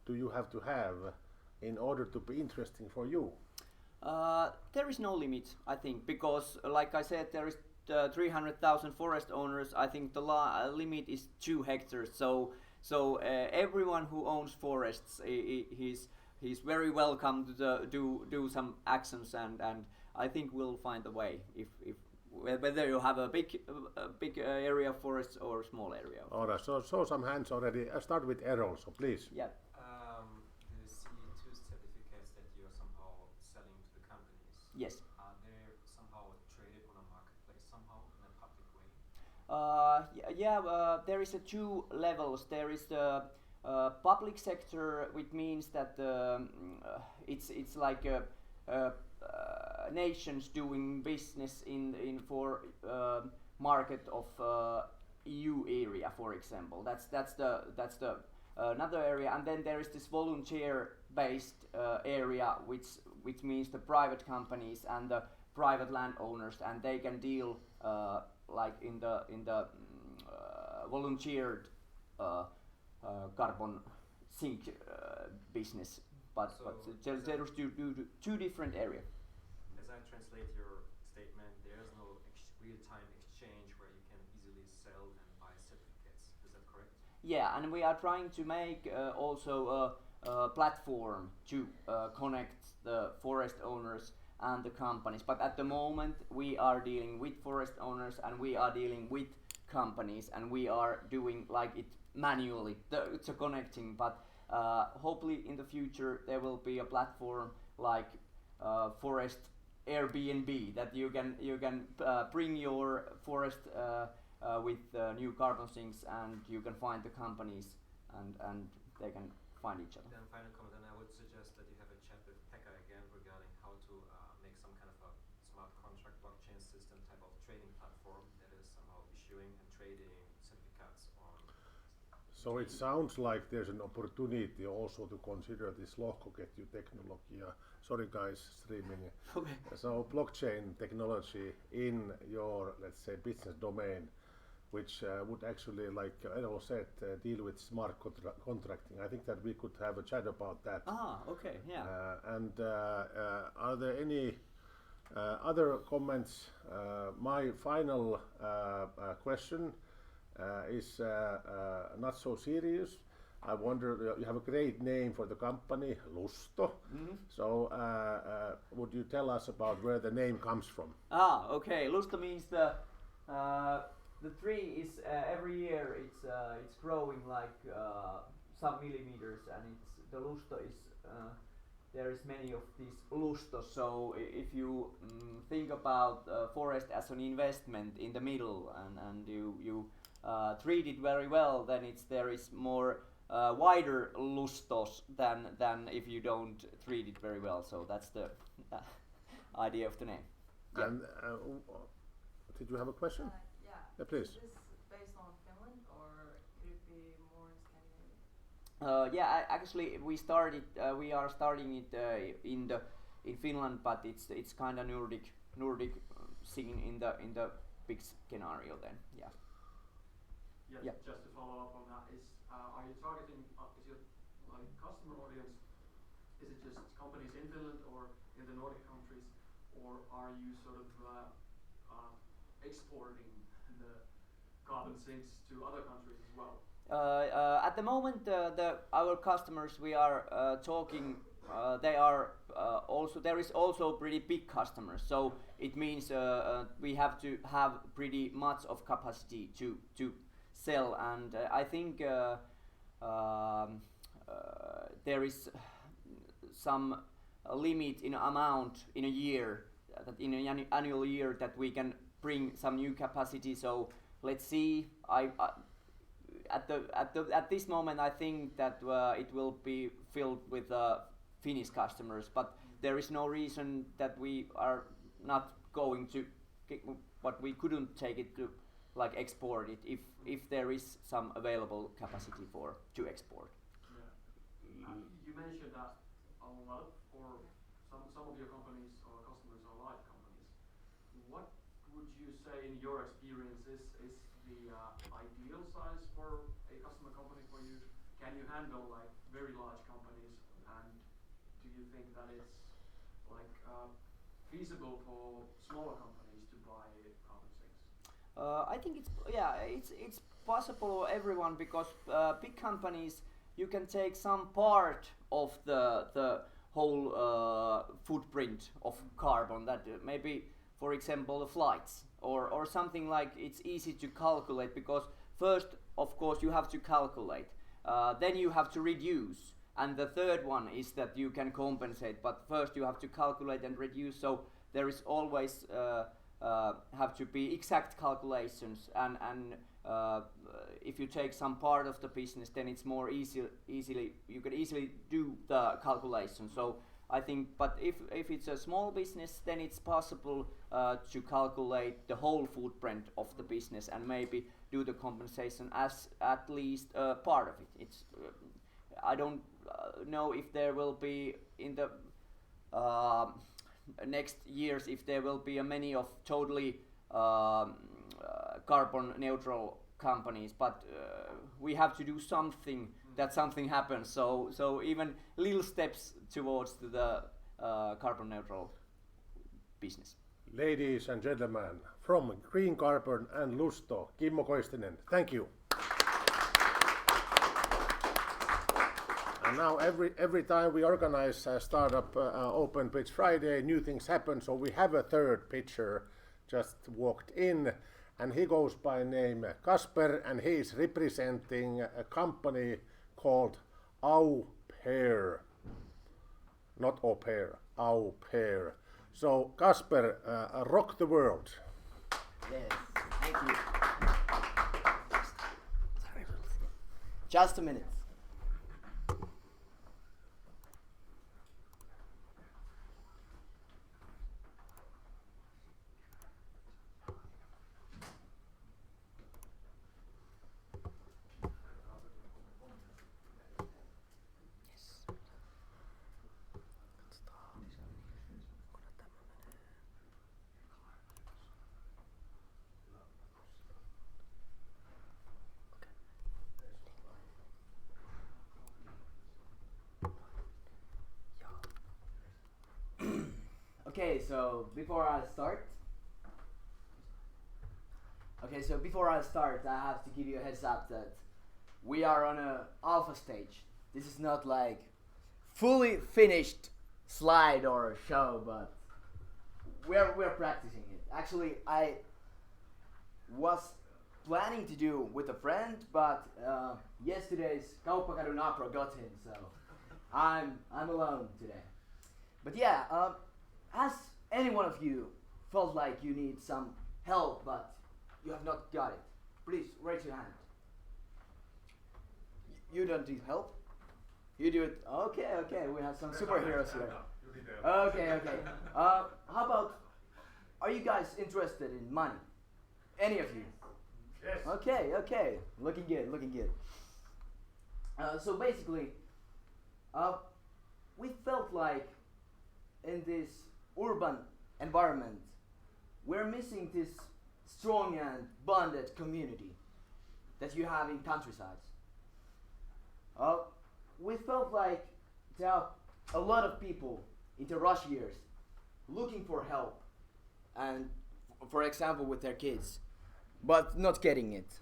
do you have to have in order to be interesting for you? There is no limit, I think, because like I said, there is 300,000 forest owners. I think the limit is 2 hectares. So everyone who owns forests, he's very welcome to do some actions, and I think we'll find a way if whether you have a big area of forests or a small area. All right, so some hands already. I'll start with Errol, so please. Yeah. The CO2 certificates that you're somehow selling to the companies. Yes. Are they somehow traded on a marketplace somehow in a public way? There is 2 levels. There is the public sector, which means that it's like nations doing business in for market of EU area, for example. That's the another area, and then there is this volunteer-based area, which means the private companies and the private landowners, and they can deal like in the volunteered carbon sink business, but there is 2 different areas. As I translate your statement, there is no real-time exchange where you can easily sell and buy certificates. Is that correct? Yeah, and we are trying to make also a platform to connect the forest owners and the companies. But at the moment, we are dealing with forest owners and we are dealing with companies, and we are doing like it manually. It's a connecting, but hopefully in the future there will be a platform like forest Airbnb, that you can bring your forest with new carbon sinks, and you can find the companies, and they can find each other. Then final comment, and I would suggest that you have a chat with Pekka again regarding how to make some kind of a smart contract blockchain system type of trading platform that is somehow issuing and trading certificates on. So it sounds like there's an opportunity also to consider this lohkoketju-technology. Sorry guys, streaming. Okay. So blockchain technology in your, let's say, business domain, which would actually, like Errol said, deal with smart contracting. I think that we could have a chat about that. Ah, okay, yeah. And are there any other comments? My final question is not so serious. I wonder, you have a great name for the company, Lusto. Mm-hmm. So would you tell us about where the name comes from? Ah, okay. Lusto means the the tree is every year it's growing like some millimeters, and it's the lusto is there is many of these lustos. So if you think about forest as an investment in the middle, and you treat it very well, then there is more wider lustos than if you don't treat it very well. So that's the idea of the name. And did you have a question? Yeah. Please. Is this based on Finland, or could it be more in Scandinavia? Yeah, actually we are starting it in Finland, but it's kind of Nordic scene in the big scenario then. Yeah. Yes, Yeah. just to follow up on that, are you targeting, is your like customer audience, is it just companies in Finland or in the Nordic countries, or are you sort of exporting the carbon sinks to other countries as well? At the moment, our customers we are talking, they are also there is also pretty big customers. So it means we have to have pretty much of capacity to sell, and I think there is some limit in amount in a year, that in an annual year, that we can bring some new capacity. So let's see. At this moment, I think that it will be filled with Finnish customers, but there is no reason that we are not going to, but we couldn't take it to like export it if there is some available capacity to export. Yeah. You mentioned that a lot, or some of your companies or customers are large companies. What would you say in your experience is the ideal size for a customer company for you? Can you handle like very large companies, and do you think that it's like feasible for smaller companies to buy carbon sinks? I think it's possible for everyone, because big companies, you can take some part of the whole footprint of carbon, that maybe, for example, the flights or something like. It's easy to calculate, because first of course you have to calculate, then you have to reduce, and the third one is that you can compensate, but first you have to calculate and reduce. So there is always have to be exact calculations, and if you take some part of the business, then it's more easily you can easily do the calculation. So I think, but if it's a small business, then it's possible to calculate the whole footprint of the business and maybe do the compensation as at least part of it. It's I don't know if there will be in the next years, if there will be many of totally carbon neutral companies, but we have to do something that something happens. So even little steps towards the carbon neutral business. Ladies and gentlemen, from Green Carbon and Lusto, Kimmo Koistinen, thank you. And now every time we organize a startup open pitch Friday, new things happen. So we have a third pitcher just walked in, and he goes by name Kasper, and he is representing a company called Au Pair. Not au pair, Au Pair. So Kasper, rock the world. Yes, thank you. Just a minute. Okay, so before I start, I have to give you a heads up that we are on a alpha stage. This is not like fully finished slide or show, but we're practicing it. Actually, I was planning to do with a friend, but yesterday's Kauppakadun Apro got him, so I'm alone today. But yeah, has any one of you felt like you need some help, but you have not got it? Please raise your hand. You don't need help? You do it. Okay, we have some superheroes here. Okay. How about, are you guys interested in money? Any of you? Yes. Okay. Looking good. So basically, we felt like in this urban environment, we're missing this strong and bonded community that you have in countrysides. We felt like there are a lot of people in the rush years looking for help, and for example with their kids, but not getting it.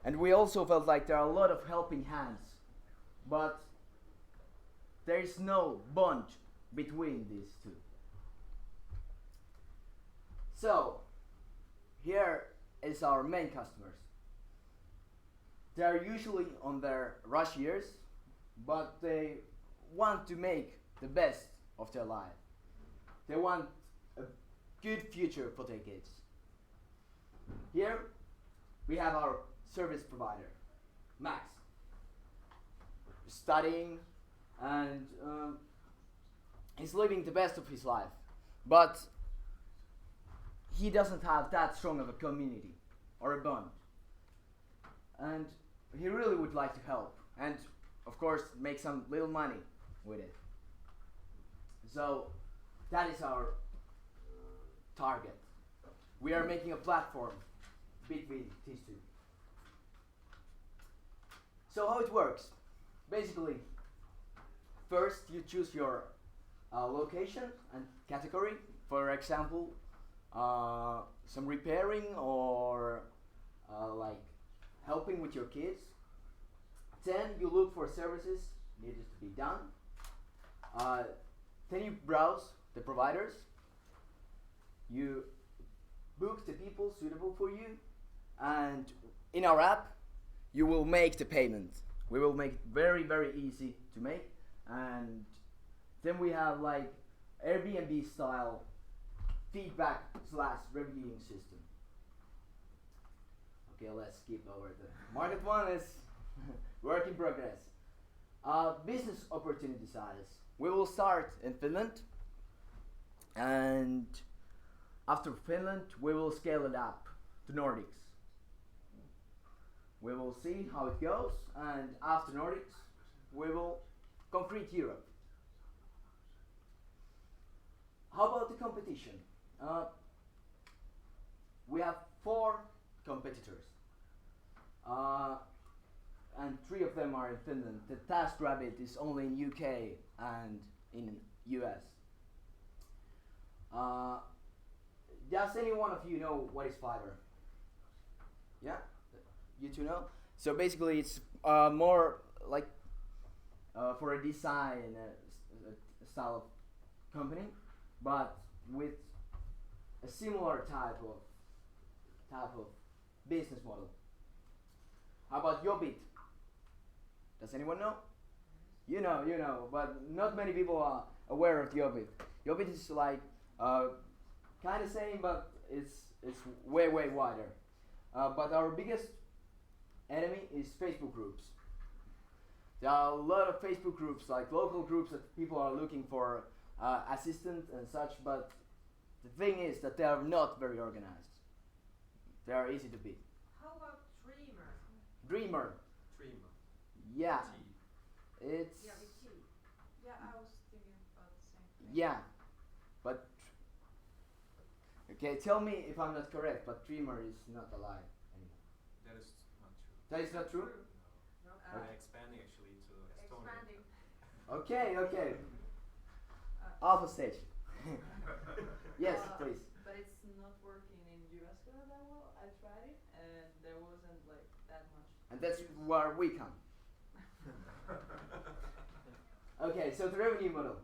And we also felt like there are a lot of helping hands, but there is no bond between these two. So here is our main customers. They are usually on their rush years, but they want to make the best of their life. They want a good future for their kids. Here we have our service provider, Max, studying, and he's living the best of his life, but he doesn't have that strong of a community or a bond, and he really would like to help and of course make some little money with it. So that is our target. We are making a platform between these two. So how it works? Basically, first you choose your location and category. For example, some repairing or like helping with your kids. Then you look for services needed to be done. Then you browse the providers. You book the people suitable for you, and in our app you will make the payment. We will make it very, very easy to make, and then we have like Airbnb style feedback / reviewing system. Okay, let's skip over the market one. Is work in progress. Business opportunity size. We will start in Finland, and after Finland we will scale it up to Nordics. We will see how it goes, and after Nordics we will concrete Europe. How about the competition? We have 4 competitors, and 3 of them are in Finland. The TaskRabbit is only in UK and in US. Does any one of you know what is Fiverr? Yeah? You two know? So basically it's more like for a design style of company, but with a similar type of business model. How about Jobit? Does anyone know? You know, but not many people are aware of Jobit. Jobit is like kind of same, but it's way wider. But our biggest enemy is Facebook groups. There are a lot of Facebook groups, like local groups that people are looking for assistance and such, but the thing is that they are not very organized. They are easy to beat. How about Dreamer? Dreamer. Yeah. It's. Yeah, with T. Yeah, I was thinking about the same thing. Yeah, but. Okay, tell me if I'm not correct, but Dreamer is not alive anymore. That is not true. That is not true? No. No. We're expanding actually to Estonia. Expanding. Okay. Alpha stage. Yes, please. But it's not working in US that well. I tried it and there wasn't like that much. And that's where we come. Okay, so the revenue model.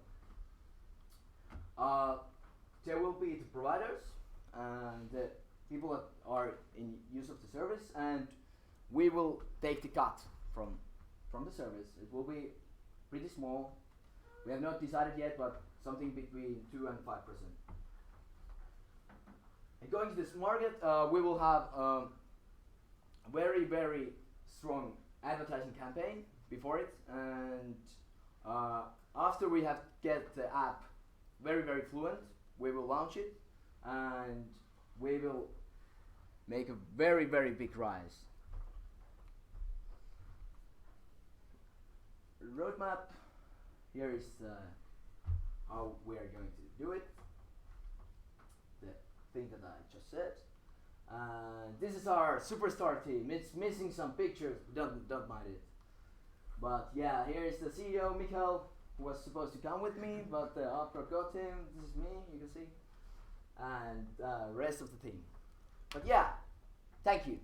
There will be the providers and the people that are in use of the service, and we will take the cut from the service. It will be pretty small. We have not decided yet, but something between 2 and 5%. And going to this market, we will have a very, very strong advertising campaign before it, and after we have get the app very, very fluent, we will launch it, and we will make a very, very big rise. Roadmap. Here is how we are going to do it. The thing that I just said. This is our superstar team. It's missing some pictures. Don't mind it. But yeah, here is the CEO Mikael, who was supposed to come with me, but Opera got him. This is me, you can see, and rest of the team. But yeah, thank you.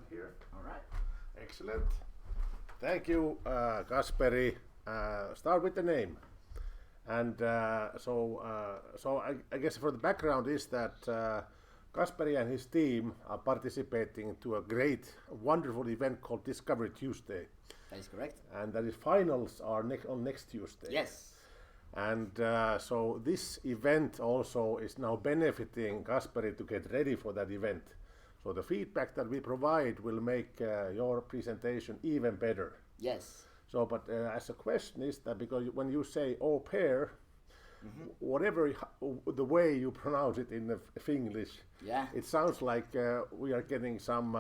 Here. All right. Excellent. Thank you, Kasperi. Start with the name. And so I guess for the background is that Kasperi and his team are participating to a great, wonderful event called Discovery Tuesday. That is correct. And that is finals are on next Tuesday. Yes. And so this event also is now benefiting Kasperi to get ready for that event. So the feedback that we provide will make your presentation even better. Yes. So, but as a question is that because when you say au pair, whatever the way you pronounce it in Finglish, yeah, it sounds like we are getting some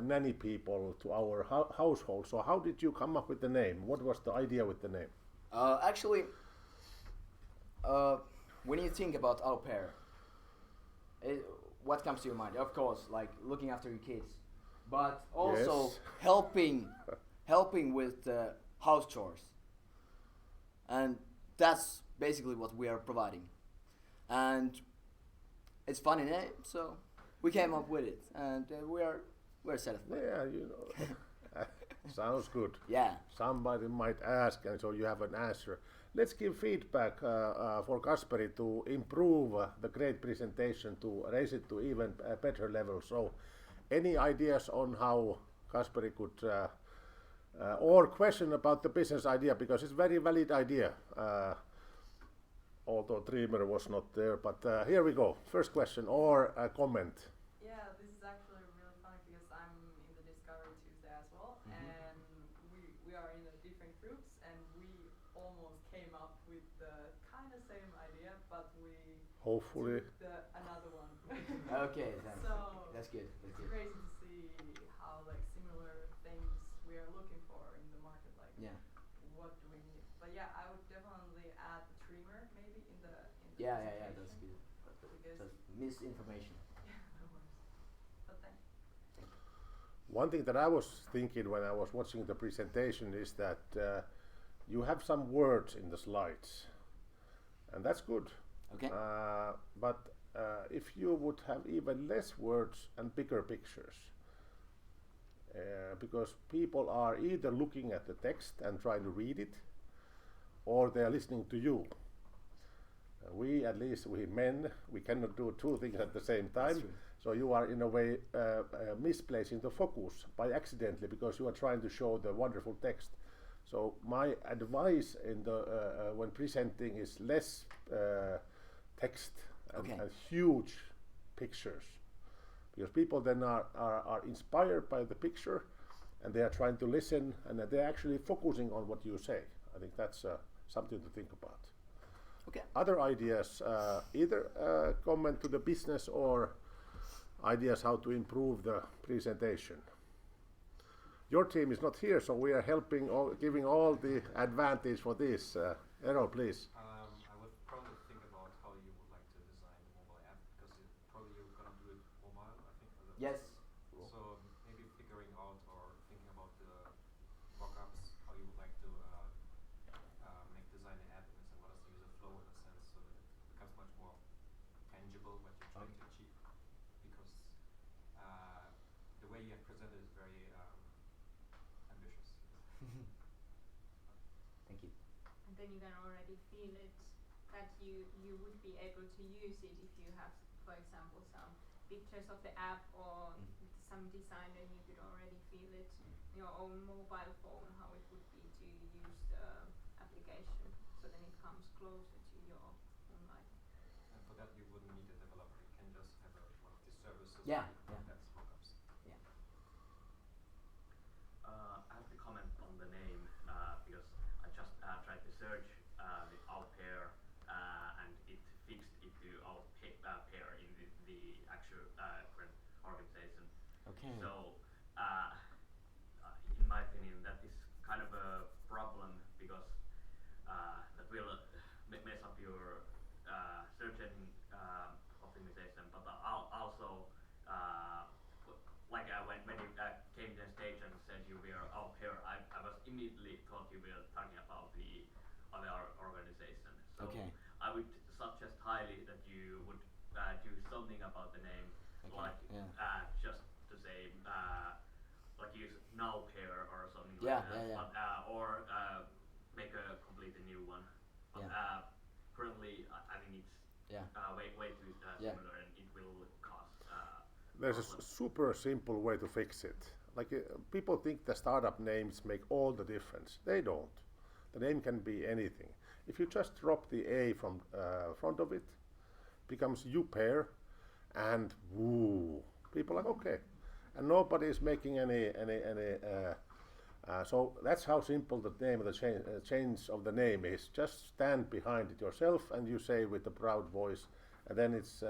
nanny people to our household. So how did you come up with the name? What was the idea with the name? Actually, when you think about au pair, what comes to your mind? Of course, like looking after your kids, but also yes. helping with house chores, and that's basically what we are providing. And it's funny name, so we came up with it, and we're satisfied. Yeah, you know, sounds good. Yeah. Somebody might ask, and so you have an answer. Let's give feedback for Kasperi to improve the great presentation, to raise it to even a better level. So, any ideas on how Kasperi could, or question about the business idea, because it's a very valid idea, although Dreamer was not there. But here we go. First question or a comment. Yeah, this is actually really funny because I'm in the Discovery Tuesday as well, and we are in different groups, and we almost came up with the kind of same idea, but we hopefully took another one. Okay, thanks. So that's good. That's good. Crazy to see how like similar things we are looking for in the market. Like, yeah, what do we need? But yeah, I would definitely add the trimmer maybe in the yeah, that's good. Because that's misinformation. Yeah, no worries. But thank you. One thing that I was thinking when I was watching the presentation is that you have some words in the slides, and that's good. Okay. But if you would have even less words and bigger pictures, because people are either looking at the text and trying to read it, or they are listening to you. We, at least we men, we cannot do two things at the same time. So you are in a way misplacing the focus by accidentally because you are trying to show the wonderful text. So my advice in the when presenting is less text and huge pictures, because people then are inspired by the picture, and they are trying to listen, and they're actually focusing on what you say. I think that's something to think about. Okay. Other ideas, either comment to the business or ideas how to improve the presentation. Your team is not here, so we are helping, giving all the advantage for this. Errol, please. I would probably think about how you would like to design the mobile app, because probably you're gonna do it mobile, I think. Yes. So maybe figuring out or thinking about the mock-ups, how you would like to make design an app, and what is the user flow in a sense, so that it becomes much more tangible what you're trying to achieve. Because the way you have presented is very ambitious. then you can already feel it that you would be able to use it if you have, for example, some pictures of the app or some design, then you could already feel it in your own mobile phone how it would be to use the application. So then it comes closer to your own life. And for that you wouldn't need a developer. You can just have one of the services Yeah, that's hookups. yeah. I have to comment on the name because I just tried to search the au pair and it fixed it to au pair in the actual current organization. Okay. So in my opinion that is kind of a problem because that will mess up your search engine optimization, but also like when you came to the stage and said you were au pair, I was immediately thought you were talking about the other organization. So Okay. I would suggest highly that you would do something about the name, Okay, like yeah. just to say like use now pair or something Yeah, like that, yeah, yeah. but, or make a completely new one. But currently I think it's way too similar and it will cause. There's a super simple way to fix it. Like people think the startup names make all the difference. They don't. The name can be anything. If you just drop the A from front of it, becomes you pair, and woo, people are like okay, and nobody is making any. So that's how simple the name of the change of the name is. Just stand behind it yourself, and you say with a proud voice. And then it's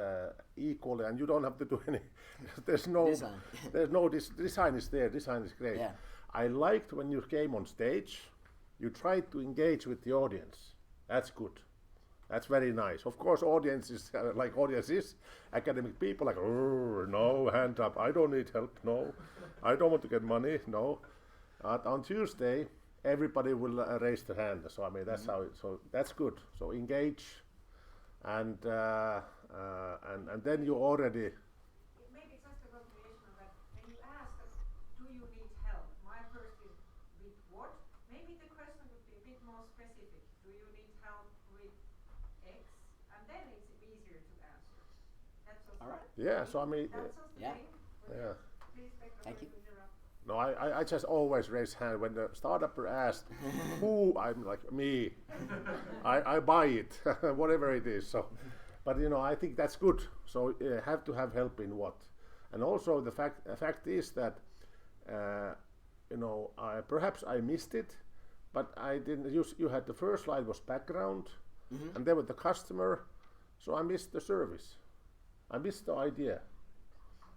equal, and you don't have to do any. There's no design. Design is there. Design is great. Yeah. I liked when you came on stage, you tried to engage with the audience. That's good. That's very nice. Of course, audience is academic people like no, hand up. I don't need help. No, I don't want to get money. No. On Tuesday, everybody will raise their hand. So I mean that's how. So that's good. So engage. And then you already. Maybe just a continuation of that. When you ask, do you need help? My first is with what? Maybe the question would be a bit more specific. Do you need help with X? And then it's easier to answer. That's just all right. Yeah. So I mean. That's just the thing. Yeah. Please, Pekka, Thank you. No, I just always raise hand when the startupper asks who, I'm like me. I buy it, whatever it is. So, but you know, I think that's good. So have to have help in what, and also the fact is that you know perhaps I missed it, but I didn't. You had the first slide was background, and then with the customer, so I missed the service. I missed the idea.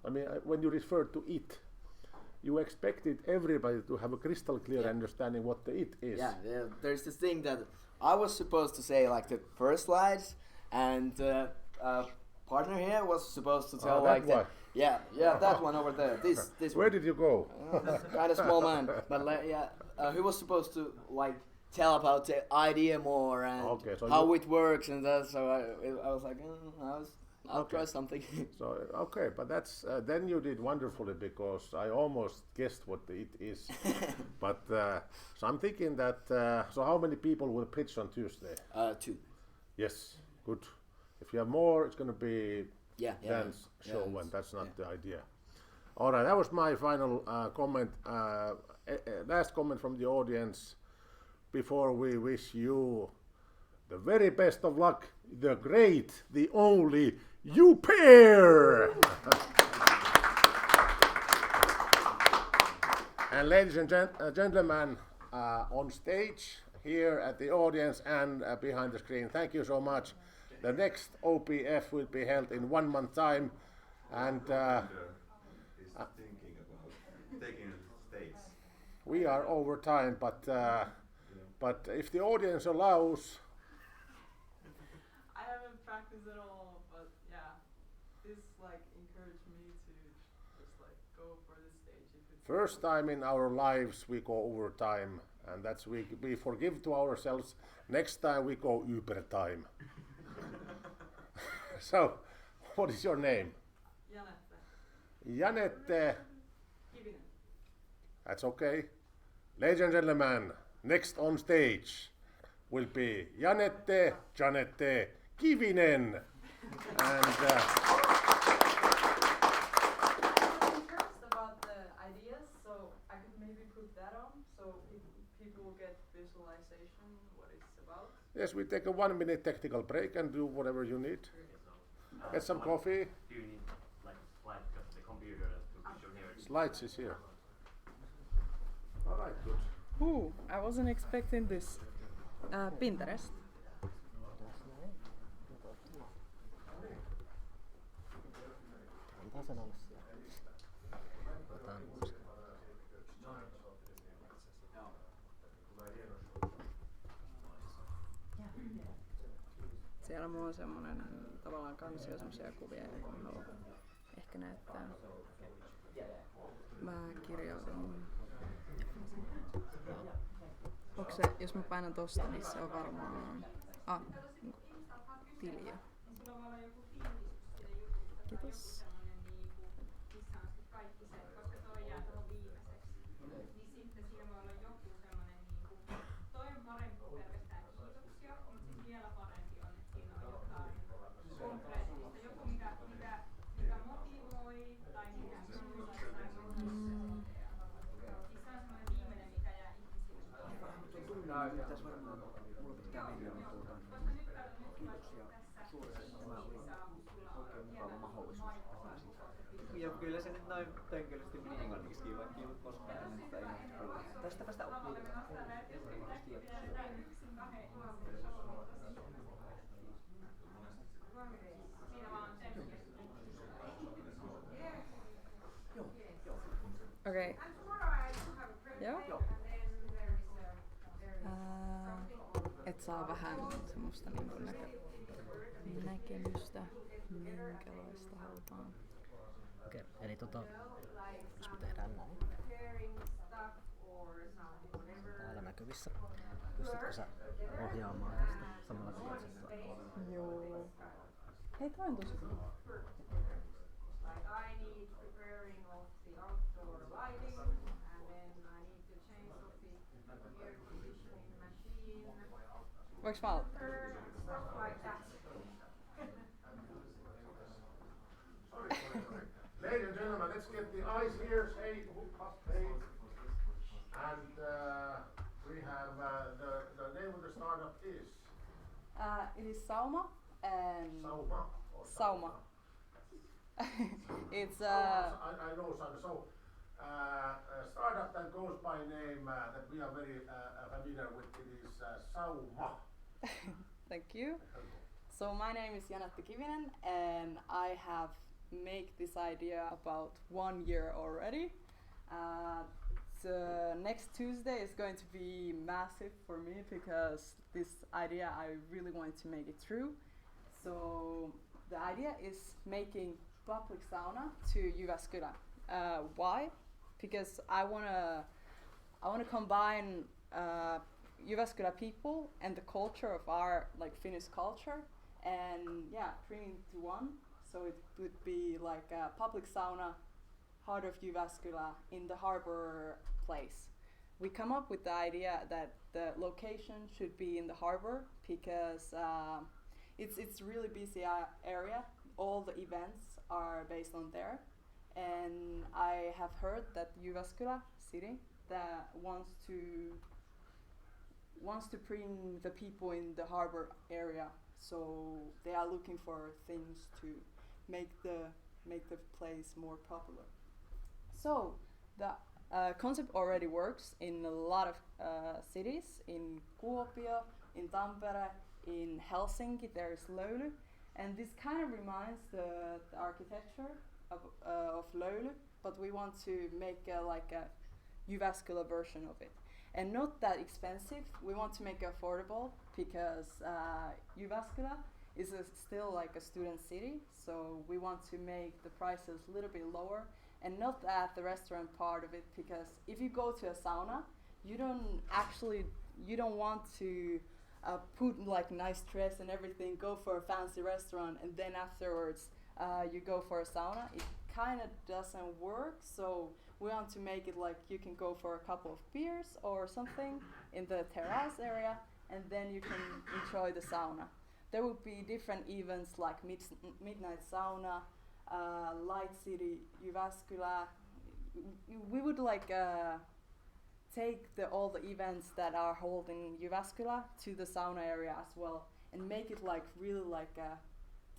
I mean, when you refer to it. You expected everybody to have a crystal clear understanding what the it is. Yeah, there's this thing that I was supposed to say like the first slides, and partner here was supposed to tell like that. Yeah, that one over there. This. Where did you go? Kind of small man, but he was supposed to like tell about the idea more and so how it works and that. So I was like, I'll try something. So okay, but that's then you did wonderfully because I almost guessed what it is. But so I'm thinking that so how many people will pitch on Tuesday? 2. Yes, good. If you have more, it's going to be dance show, and that's not the idea. All right, that was my final comment. Last comment from the audience before we wish you the very best of luck. The great, the only you pair. And ladies and gentlemen, on stage, here at the audience and behind the screen, thank you so much. The next OPF will be held in 1 month time, and is thinking about taking the stage. We are over time, but if the audience allows. I haven't practiced at all, but yeah, this like encouraged me to just like go for the stage. If it's First time in our lives we go overtime, and that's we forgive to ourselves. Next time we go übertime. So, what is your name? Janette. That's okay. Ladies and gentlemen, next on stage, will be Janette Kivinen. And About the ideas, so I could maybe put that on so people get visualization what it's about. yes, we take a 1 minute technical break and do whatever you need. Get some coffee. Do you need like a slide because the computer has to show here? Slides is here. All right, good. Ooh, I wasn't expecting this. Pinterest. Antaa sen olla siellä. Otetaan uusi. Siellä mulla on semmonen tavallaan kansio semmosia kuvia, joita mä haluan ehkä näyttää. Mä kirjoitan. Onko se, jos mä painan tosta, niin se on varmaan Tilja. Kiitos. Tässä varmaan mulla pitää mennä, niin kiitoksia suuresti. Tämä oli oikein mukava mahdollisuus, että pääsin. Ja kyllä se nyt noin tönköllisesti meni englanniksi, vaikka ei ollut koskaan ennen sitä englanniksi kuulla. Tästä vasta oppii Okei. Joo. Et saa vähän semmoista niinku näkemystä, minkälaista halutaan. Okei, eli jos me tehdään näin. Täällä näkyvissä. Pystytkö sä ohjaamaan tästä samalla tavalla? Joo. Hei, tää on tosi hyvä. Voinko mä aloittaa? Ladies and gentlemen, let's get the eyes here. Say and we have the name of the startup is It is Sauma and Sauma. Sauma. It's I know Sauma. So a startup that goes by name that we are very familiar with. It is Sauma. Thank you. So my name is Janette Kivinen and I have made this idea about 1 year already. So next Tuesday is going to be massive for me because this idea I really want to make it true. So the idea is making public sauna to Jyväskylä. Why? Because I wanna combine Jyväskylä people and the culture of our like Finnish culture, and bring it to one. So it would be like a public sauna, heart of Jyväskylä in the harbor place. We come up with the idea that the location should be in the harbor because it's really busy area. All the events are based on there, and I have heard that Jyväskylä city that wants to bring the people in the harbor area, so they are looking for things to make the place more popular. So the concept already works in a lot of cities. In Kuopio, in Tampere, in Helsinki there is Löyly, and this kind of reminds the architecture of Löyly, but we want to make like a Jyväskylä version of it. And not that expensive. We want to make it affordable because Jyväskylä is still like a student city, so we want to make the prices a little bit lower and not at the restaurant part of it, because if you go to a sauna, you don't want to put like nice dress and everything, go for a fancy restaurant, and then afterwards you go for a sauna. It kind of doesn't work, so we want to make it like you can go for a couple of beers or something in the terrace area and then you can enjoy the sauna. There will be different events like midnight sauna, Light City, Jyväskylä. We would like take all the events that are held in Jyväskylä to the sauna area as well, and make it like really like a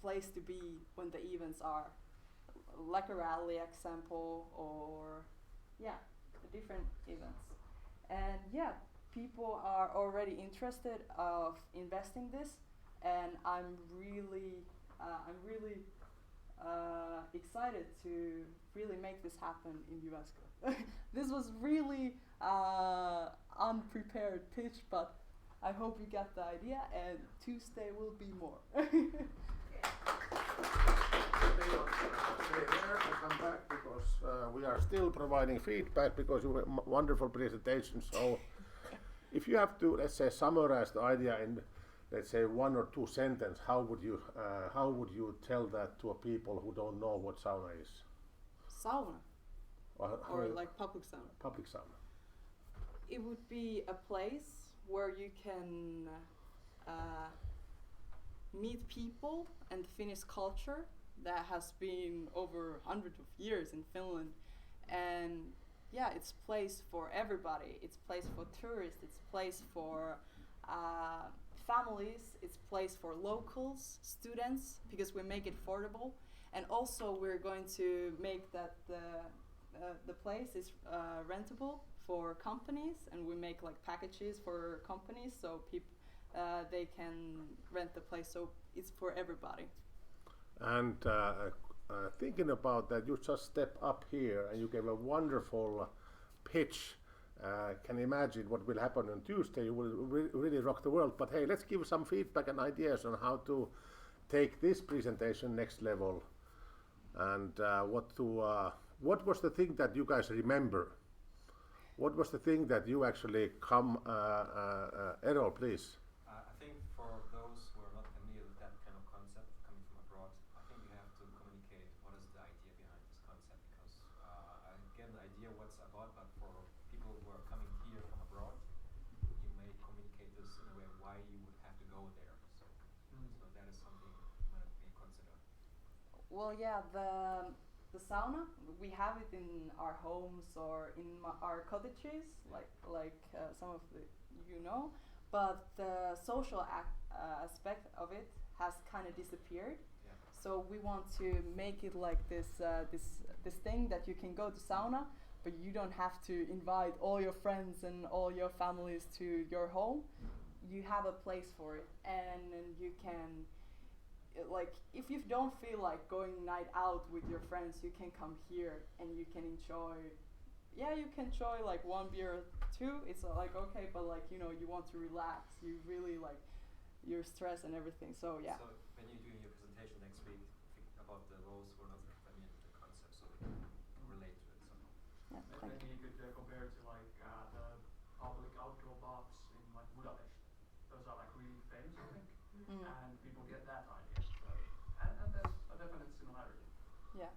place to be when the events are, like a rally example, or yeah, the different events. And yeah, people are already interested of investing this, and I'm really excited to really make this happen in Jyväskylä. This was really unprepared pitch, but I hope you get the idea, and Tuesday will be more. Stay there and come back, because we are still providing feedback because you were wonderful presentation. So if you have to, let's say, summarize the idea in, let's say, 1 or 2 sentences, how would you tell that to a people who don't know what sauna is? Sauna? Or like public sauna? Public sauna. It would be a place where you can meet people and Finnish culture that has been over hundreds of years in Finland, and yeah, it's place for everybody. It's place for tourists. It's place for families. It's place for locals, students, because we make it affordable, and also we're going to make that the place is rentable for companies, and we make like packages for companies so they can rent the place, so it's for everybody. And thinking about that, you just step up here and you gave a wonderful pitch. Can imagine what will happen on Tuesday. You will really rock the world. But hey, let's give some feedback and ideas on how to take this presentation next level. And what was the thing that you guys remember? What was the thing that you actually come, Errol, please? I think for those who are not familiar with that kind of concept coming from abroad, I think we have to communicate what is the idea behind this concept, because I get an idea what's about, but for people who are coming here from abroad, you may communicate this in a way why you would have to go there. So that is something you may consider. Well, yeah, the sauna, we have it in our homes or in our cottages, like some of but the social aspect of it has kind of disappeared. Yeah. So we want to make it like this thing that you can go to sauna, but you don't have to invite all your friends and all your families to your home. You have a place for it, and you can, like, if you don't feel like going night out with your friends, you can come here and you can enjoy. Yeah, you can enjoy like 1 beer or 2. It's like okay, but like you want to relax. You really like your stress and everything. So yeah. So when you're doing your presentation next week, think about those who are not familiar with the concept, so they can relate to it somehow. Yeah, maybe you could compare it to like the public outdoor baths in like Budapest. Those are like really famous, I think, and people get that idea. So, and there's a definite similarity. Yeah.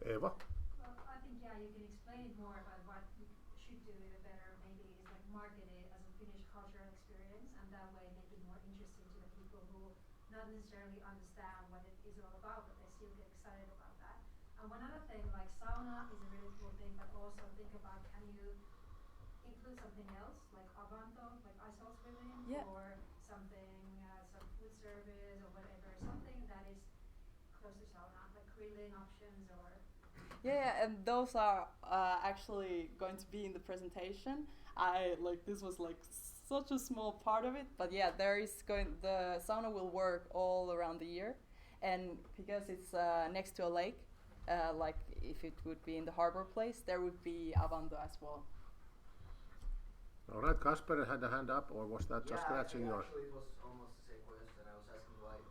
Eva? Well, I think you can explain it more about what we should do even better. Maybe is like market it as a Finnish cultural experience, and that way make it more interesting to the people who not necessarily understand what it is all about, but they still get excited about that. And one other thing, like sauna is a really cool thing, but also think about, can you include something else like avanto, like ice salt swimming, or something, some food service or whatever, something that is close to sauna, like grilling options or. Yeah, and those are actually going to be in the presentation. This was like such a small part of it, but yeah, the sauna will work all around the year, and because it's next to a lake, like if it would be in the harbor place, there would be avanto as well. All right, Kasper had a hand up, or was that just scratching your? Actually, it was almost the same question. I was asking like,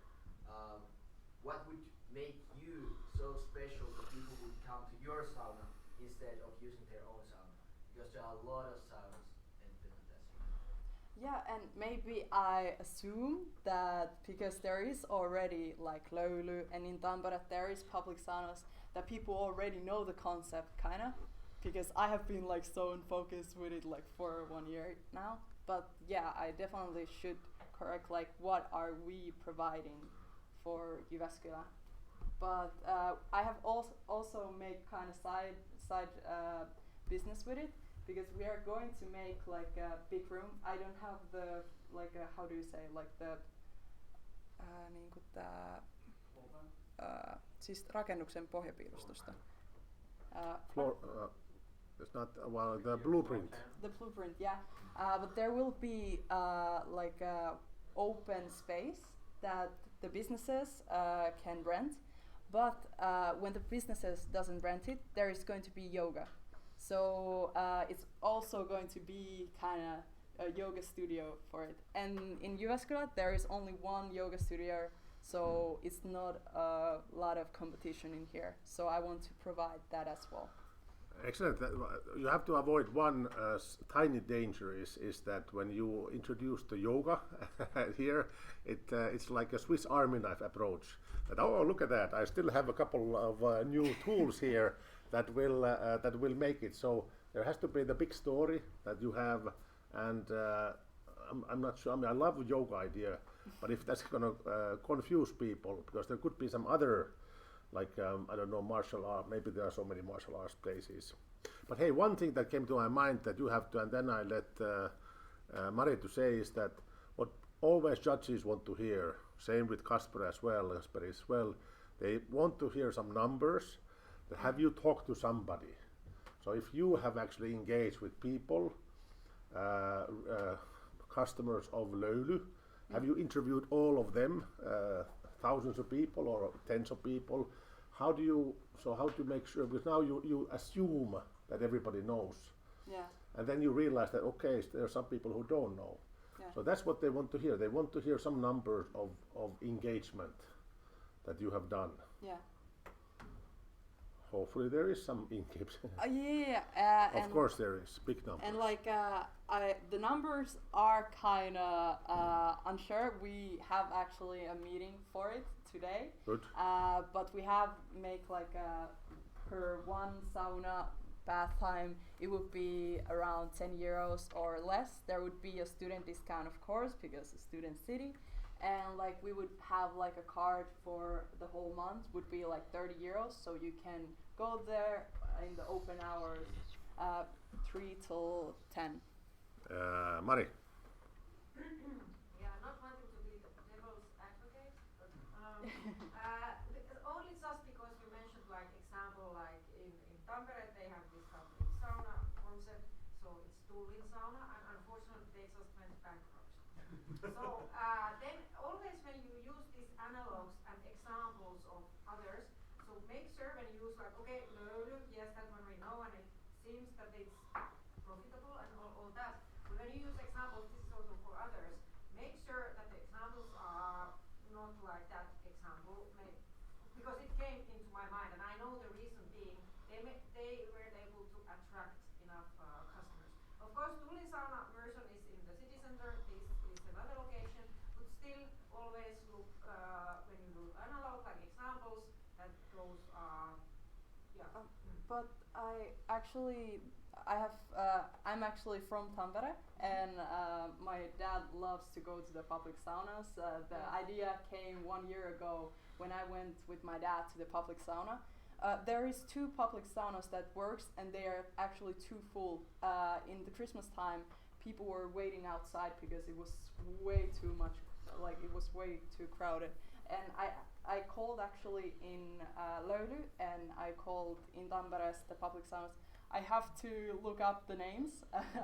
what would make you so special that people would come to your sauna instead of using their own sauna? Because there are a lot of saunas in Finland, as you know. Yeah, and maybe I assume that because there is already like Löyly and in Tampere there is public saunas, that people already know the concept, kinda. Because I have been like so in focus with it like for 1 year now, but yeah, I definitely should correct like what are we providing for Jyväskylä. But I have also made kind of side business with it, because we are going to make like a big room. I don't have the like how do you say like the niinku tää siis rakennuksen pohjapiirustusta. Floor, it's not well the blueprint. The blueprint, yeah. But there will be like a open space that the businesses can rent. But when the businesses doesn't rent it, there is going to be yoga. So it's also going to be kind of a yoga studio for it. And in Jyväskylä, there is only one yoga studio, so it's not a lot of competition in here. So I want to provide that as well. Excellent. You have to avoid one tiny danger is that when you introduce the yoga here, it's like a Swiss Army knife approach. That, oh, look at that! I still have a couple of new tools here that will make it. So there has to be the big story that you have, and I'm not sure. I mean, I love the yoga idea, but if that's going to confuse people, because there could be some other, like I don't know, martial art. Maybe there are so many martial arts places. But hey, one thing that came to my mind that you have to, and then I let Mari to say is that what always judges want to hear. Same with Kasper as well. They want to hear some numbers. Have you talked to somebody? So if you have actually engaged with people, customers of Löyly, have you interviewed all of them, thousands of people or tens of people? How do you make sure? Because now you assume that everybody knows, and then you realize that okay, there are some people who don't know. So that's what they want to hear. They want to hear some numbers of engagement that you have done. Yeah. Hopefully there is some engagement. Of course there is big numbers. And like the numbers are kind of unsure. We have actually a meeting for it today. Good. But we have make like per one sauna bath time, it would be around 10 euros or less. There would be a student discount, of course, because it's student city. And like we would have like a card for the whole month would be like 30 euros. So you can go there in the open hours, 3 till 10. Mari. Yeah, not wanting to be the devil's advocate, but only just because you mentioned like example like in Tampere they have this kind of sauna concept, so it's Tullin sauna, and unfortunately they just went bankrupt. So then always when you use these analogs and examples of others, so make sure when you use like okay, Löyly, yes, that one we know, and it seems that it's profitable and all that. But when you use examples, this is also for others. Make sure that the examples are not like that example, because it came into my mind, and I know the reason being they weren't able to attract enough customers. Of course, Tullin sauna version is in the city center. This is another location, but still always look when you do analog like examples that those are But I'm actually from Tampere, and my dad loves to go to the public saunas. The idea came 1 year ago when I went with my dad to the public sauna. There is 2 public saunas that works, and they are actually too full. In the Christmas time, people were waiting outside because it was way too much, like it was way too crowded. And I called actually in Löyly, and I called in Tampere's the public saunas. I have to look up the names.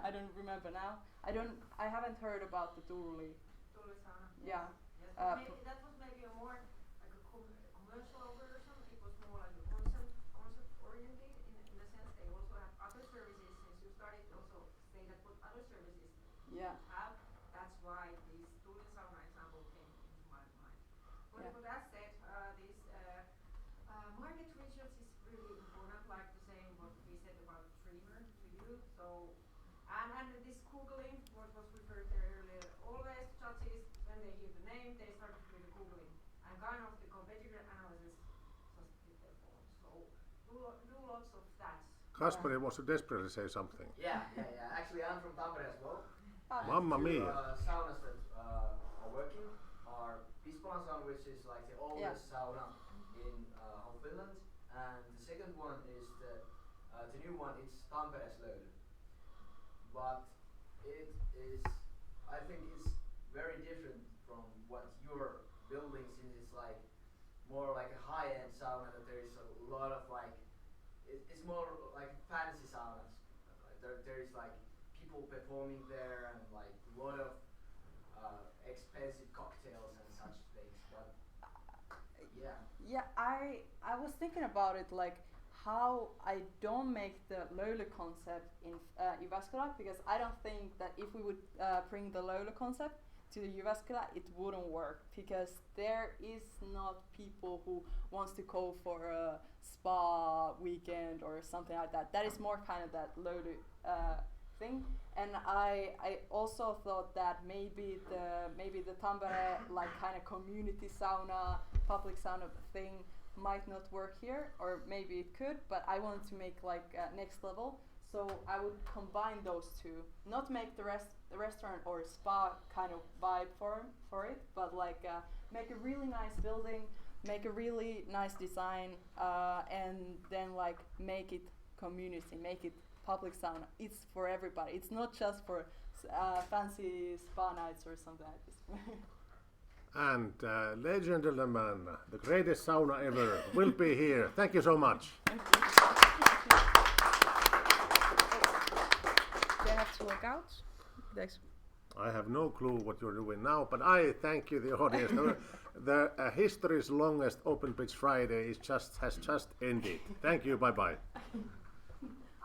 I don't remember now. I haven't heard about the Turli sauna. Yeah. Yes, that was maybe a more like a commercial version. It was more like a concept oriented in the sense they also have other services. Since you started also say that what other services you have. That's why this Tullin sauna example came into my mind. But as said, this market research is really important, like the same what we said about streamer to you. So and this Googling, what was referred there earlier, always judges when they hear the name, they start to do the Googling. And kind of the competitor analysis just hit their phone. So do lots of that. Kasper wants to desperately say something. Yeah. Actually, I'm from Tampere as well. Mamma mia. Saunas that are working are Pispalan sauna, which is like the oldest sauna in whole Finland, and the second one is the new one. It's Tampere's Löyly, but it is, I think, it's very different from what you're building, since it's like more like a high-end sauna. That there is a lot of like, it's more like fancy saunas. There is like people performing there and like a lot of expensive cocktails and such things. But yeah, I was thinking about it, like how I don't make the Löyly concept in Jyväskylä, because I don't think that if we would bring the Löyly concept to the Jyväskylä, it wouldn't work, because there is not people who wants to go for a spa weekend or something like that. That is more kind of that Löyly thing. And I also thought that maybe the Tampere like kind of community sauna, public sauna thing might not work here, or maybe it could, but I wanted to make like next level. So I would combine those two, not make the restaurant or spa kind of vibe for it, but like make a really nice building, make a really nice design, and then like make it community, make it public sauna. It's for everybody. It's not just for fancy spa nights or something like this. And ladies and gentlemen, the greatest sauna ever will be here. Thank you so much. Thank you. They have to work out. Thanks. I have no clue what you're doing now, but I thank you, the audience. The history's longest Open Pitch Friday has just ended. Thank you. Bye bye.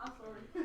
I'm sorry.